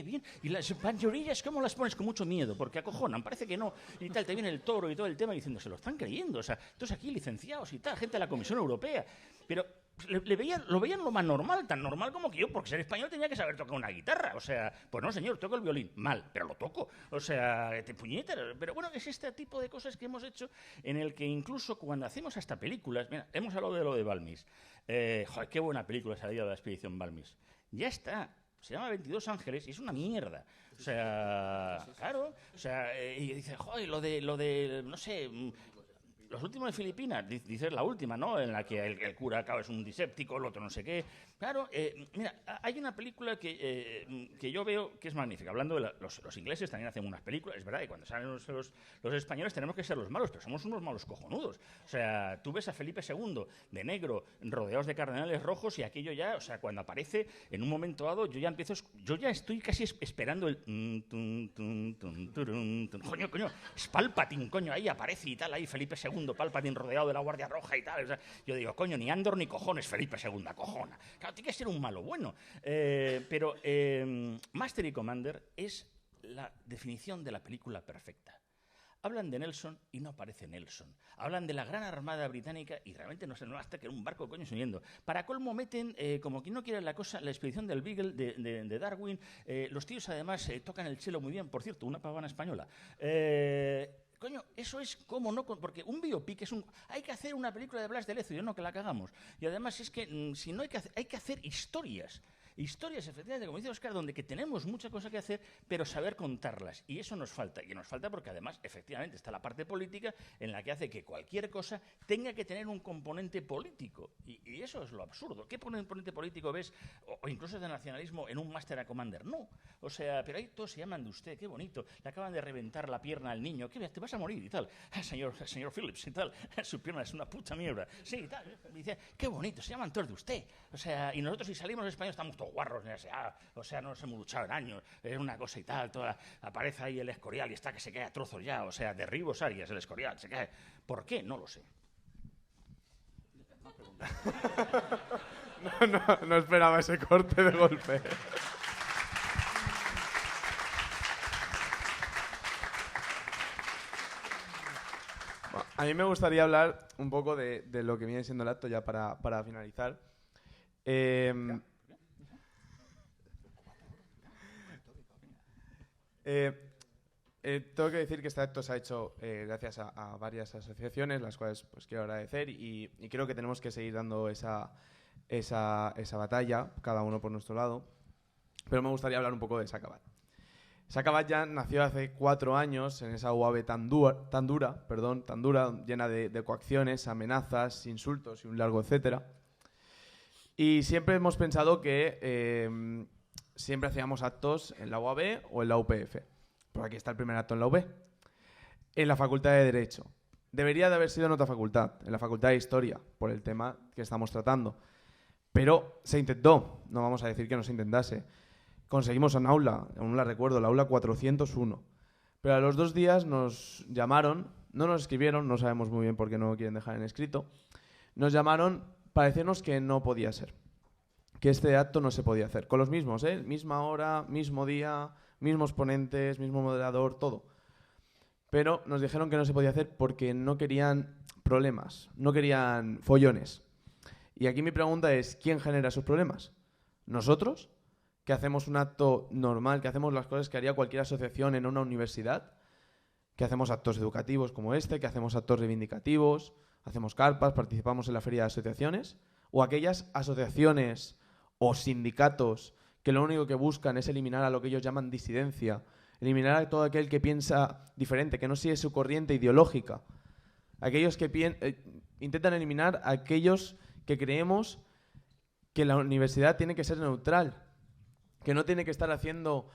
Y las panchorillas, ¿cómo las pones? Con mucho miedo, porque acojonan, parece que no. Y tal, te viene el toro y todo el tema diciendo, se lo están creyendo. O sea, entonces aquí licenciados y tal, gente de la Comisión Europea. Pero lo veían lo más normal, tan normal como que yo, porque ser español tenía que saber tocar una guitarra. O sea, pues no, señor, toco el violín. Mal, pero lo toco. O sea, te puñetas. Pero bueno, es este tipo de cosas que hemos hecho en el que incluso cuando hacemos hasta películas... Mira, hemos hablado de lo de Balmis. Joder, qué buena película salía de la expedición Balmis. Ya está. Se llama 22 Ángeles y es una mierda. O sea, claro. O sea, y dice, joder, lo de, no sé... Los últimos de Filipinas, dices la última, ¿no? En la que el cura acaba es un diséptico, el otro no sé qué. Claro, mira, hay una película que yo veo que es magnífica. Hablando de los ingleses también hacen unas películas, es verdad, y cuando salen los españoles tenemos que ser los malos, pero somos unos malos cojonudos. O sea, tú ves a Felipe II de negro, rodeados de cardenales rojos, y aquello ya, o sea, cuando aparece, en un momento dado, yo ya estoy casi esperando el... Coño, es Palpatine, coño, ahí aparece y tal, ahí Felipe II, Palpatine rodeado de la Guardia Roja y tal. O sea, yo digo, coño, ni Andor ni cojones, Felipe II, cojona. Claro, tiene que ser un malo bueno. Pero Master y Commander es la definición de la película perfecta. Hablan de Nelson y no aparece Nelson. Hablan de la gran armada británica y realmente no sé, no hasta que era un barco coño subiendo. Para colmo meten, como quien no quiere la cosa, la expedición del Beagle de Darwin. Los tíos además tocan el cello muy bien, por cierto, una pavana española. Coño, eso es como no... Porque un biopic es un... Hay que hacer una película de Blas de Lezo, yo no que la cagamos. Y además es que, si no hay que hacer historias. Historias, efectivamente, como dice Óscar, donde que tenemos mucha cosa que hacer, pero saber contarlas. Y eso nos falta. Y nos falta porque además, efectivamente, está la parte política en la que hace que cualquier cosa tenga que tener un componente político. Y eso es lo absurdo. ¿Qué componente político ves, o incluso de nacionalismo, en un Master and Commander? No. O sea, pero ahí todos se llaman de usted, qué bonito. Le acaban de reventar la pierna al niño. ¿Qué? Te vas a morir y tal. Señor Phillips y tal. Su pierna es una puta mierda. Sí, y tal. Y dice, qué bonito, se llaman todos de usted. O sea, y nosotros si salimos los españoles estamos todos guarros, o sea, no nos hemos luchado en años, es una cosa y tal, aparece ahí el Escorial y está que se cae a trozos ya, o sea, de Ribos Arias, el Escorial, se cae. ¿Por qué? No lo sé. No esperaba ese corte de golpe. Bueno, a mí me gustaría hablar un poco de lo que viene siendo el acto ya para finalizar. Tengo que decir que este acto se ha hecho gracias a varias asociaciones, las cuales pues quiero agradecer y creo que tenemos que seguir dando esa batalla, cada uno por nuestro lado. Pero me gustaría hablar un poco de Sacabat. Sacabat ya nació hace 4 años en esa UAB tan dura, llena de coacciones, amenazas, insultos y un largo etcétera. Y siempre hemos pensado que siempre hacíamos actos en la UAB o en la UPF. Pues aquí está el primer acto en la UB. En la Facultad de Derecho. Debería de haber sido en otra facultad, en la Facultad de Historia, por el tema que estamos tratando. Pero se intentó, no vamos a decir que no se intentase. Conseguimos un aula, aún la recuerdo, la aula 401. Pero a los 2 días nos llamaron, no nos escribieron, no sabemos muy bien por qué no quieren dejar en escrito, nos llamaron para decirnos que no podía ser, que este acto no se podía hacer. Con los mismos, misma hora, mismo día, mismos ponentes, mismo moderador, todo. Pero nos dijeron que no se podía hacer porque no querían problemas, no querían follones. Y aquí mi pregunta es, ¿quién genera esos problemas? ¿Nosotros? ¿Que hacemos un acto normal, que hacemos las cosas que haría cualquier asociación en una universidad? ¿Que hacemos actos educativos como este? ¿Que hacemos actos reivindicativos? ¿Hacemos carpas? ¿Participamos en la feria de asociaciones? ¿O aquellas asociaciones o sindicatos que lo único que buscan es eliminar a lo que ellos llaman disidencia, eliminar a todo aquel que piensa diferente, que no sigue su corriente ideológica, aquellos que intentan eliminar a aquellos que creemos que la universidad tiene que ser neutral, que no tiene que estar haciendo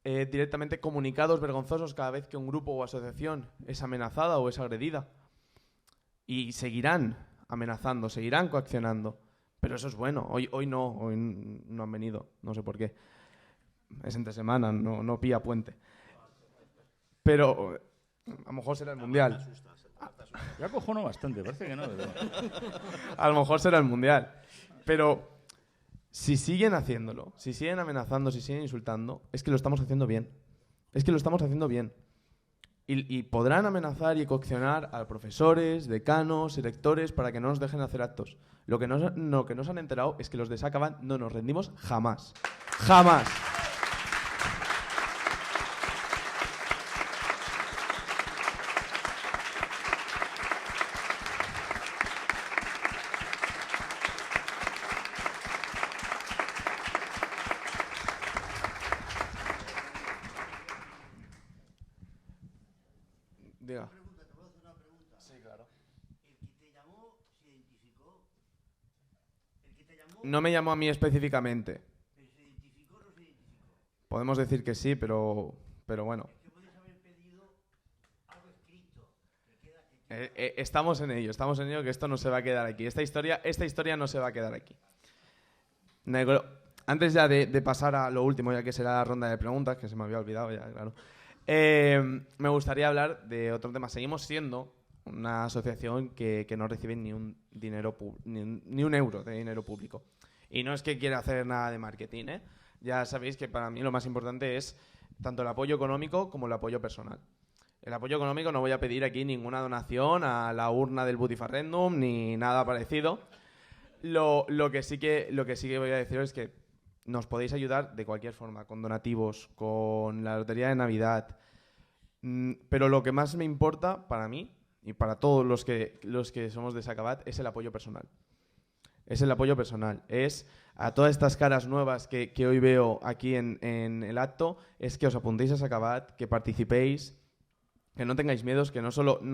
directamente comunicados vergonzosos cada vez que un grupo o asociación es amenazada o es agredida? Y seguirán amenazando, seguirán coaccionando. Pero eso es bueno. Hoy no han venido, no sé por qué. Es entre semana, no pilla puente. Pero a lo mejor será el Mundial. Ya cojono bastante, parece que no. A lo mejor será el Mundial. Pero si siguen haciéndolo, si siguen amenazando, si siguen insultando, es que lo estamos haciendo bien. Es que lo estamos haciendo bien. y podrán amenazar y coaccionar a profesores, decanos, rectores para que no nos dejen hacer actos. Lo que no se han enterado es que los de Sacabat no nos rendimos jamás. ¡Jamás! Diga. Sí, claro. ¿El que te llamó se identificó? ¿El que te llamó No me llamó a mí específicamente. se identificó o no se identificó? Podemos decir que sí, pero bueno. Es que puedes haber pedido algo escrito. Estamos en ello, que esto no se va a quedar aquí. Esta historia no se va a quedar aquí. Antes ya de pasar a lo último, ya que será la ronda de preguntas, que se me había olvidado ya, claro. Me gustaría hablar de otro tema. Seguimos siendo una asociación que no recibe ni un euro de dinero público. Y no es que quiera hacer nada de marketing, ¿eh? Ya sabéis que para mí lo más importante es tanto el apoyo económico como el apoyo personal. El apoyo económico no voy a pedir aquí ninguna donación a la urna del Butifarrendum ni nada parecido. Lo que sí que voy a deciros es que nos podéis ayudar de cualquier forma, con donativos, con la lotería de Navidad. Pero lo que más me importa para mí y para todos los que somos de Sacabat es el apoyo personal. Es el apoyo personal. Es a todas estas caras nuevas que hoy veo aquí en el acto, es que os apuntéis a Sacabat, que participéis, que no tengáis miedos, que no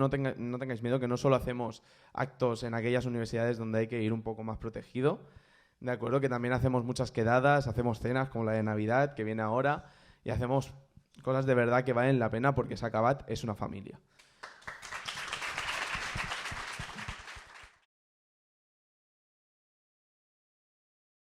tengáis miedo, que no solo hacemos actos en aquellas universidades donde hay que ir un poco más protegido. De acuerdo, que también hacemos muchas quedadas, hacemos cenas como la de Navidad, que viene ahora, y hacemos cosas de verdad que valen la pena porque Sacabat es una familia.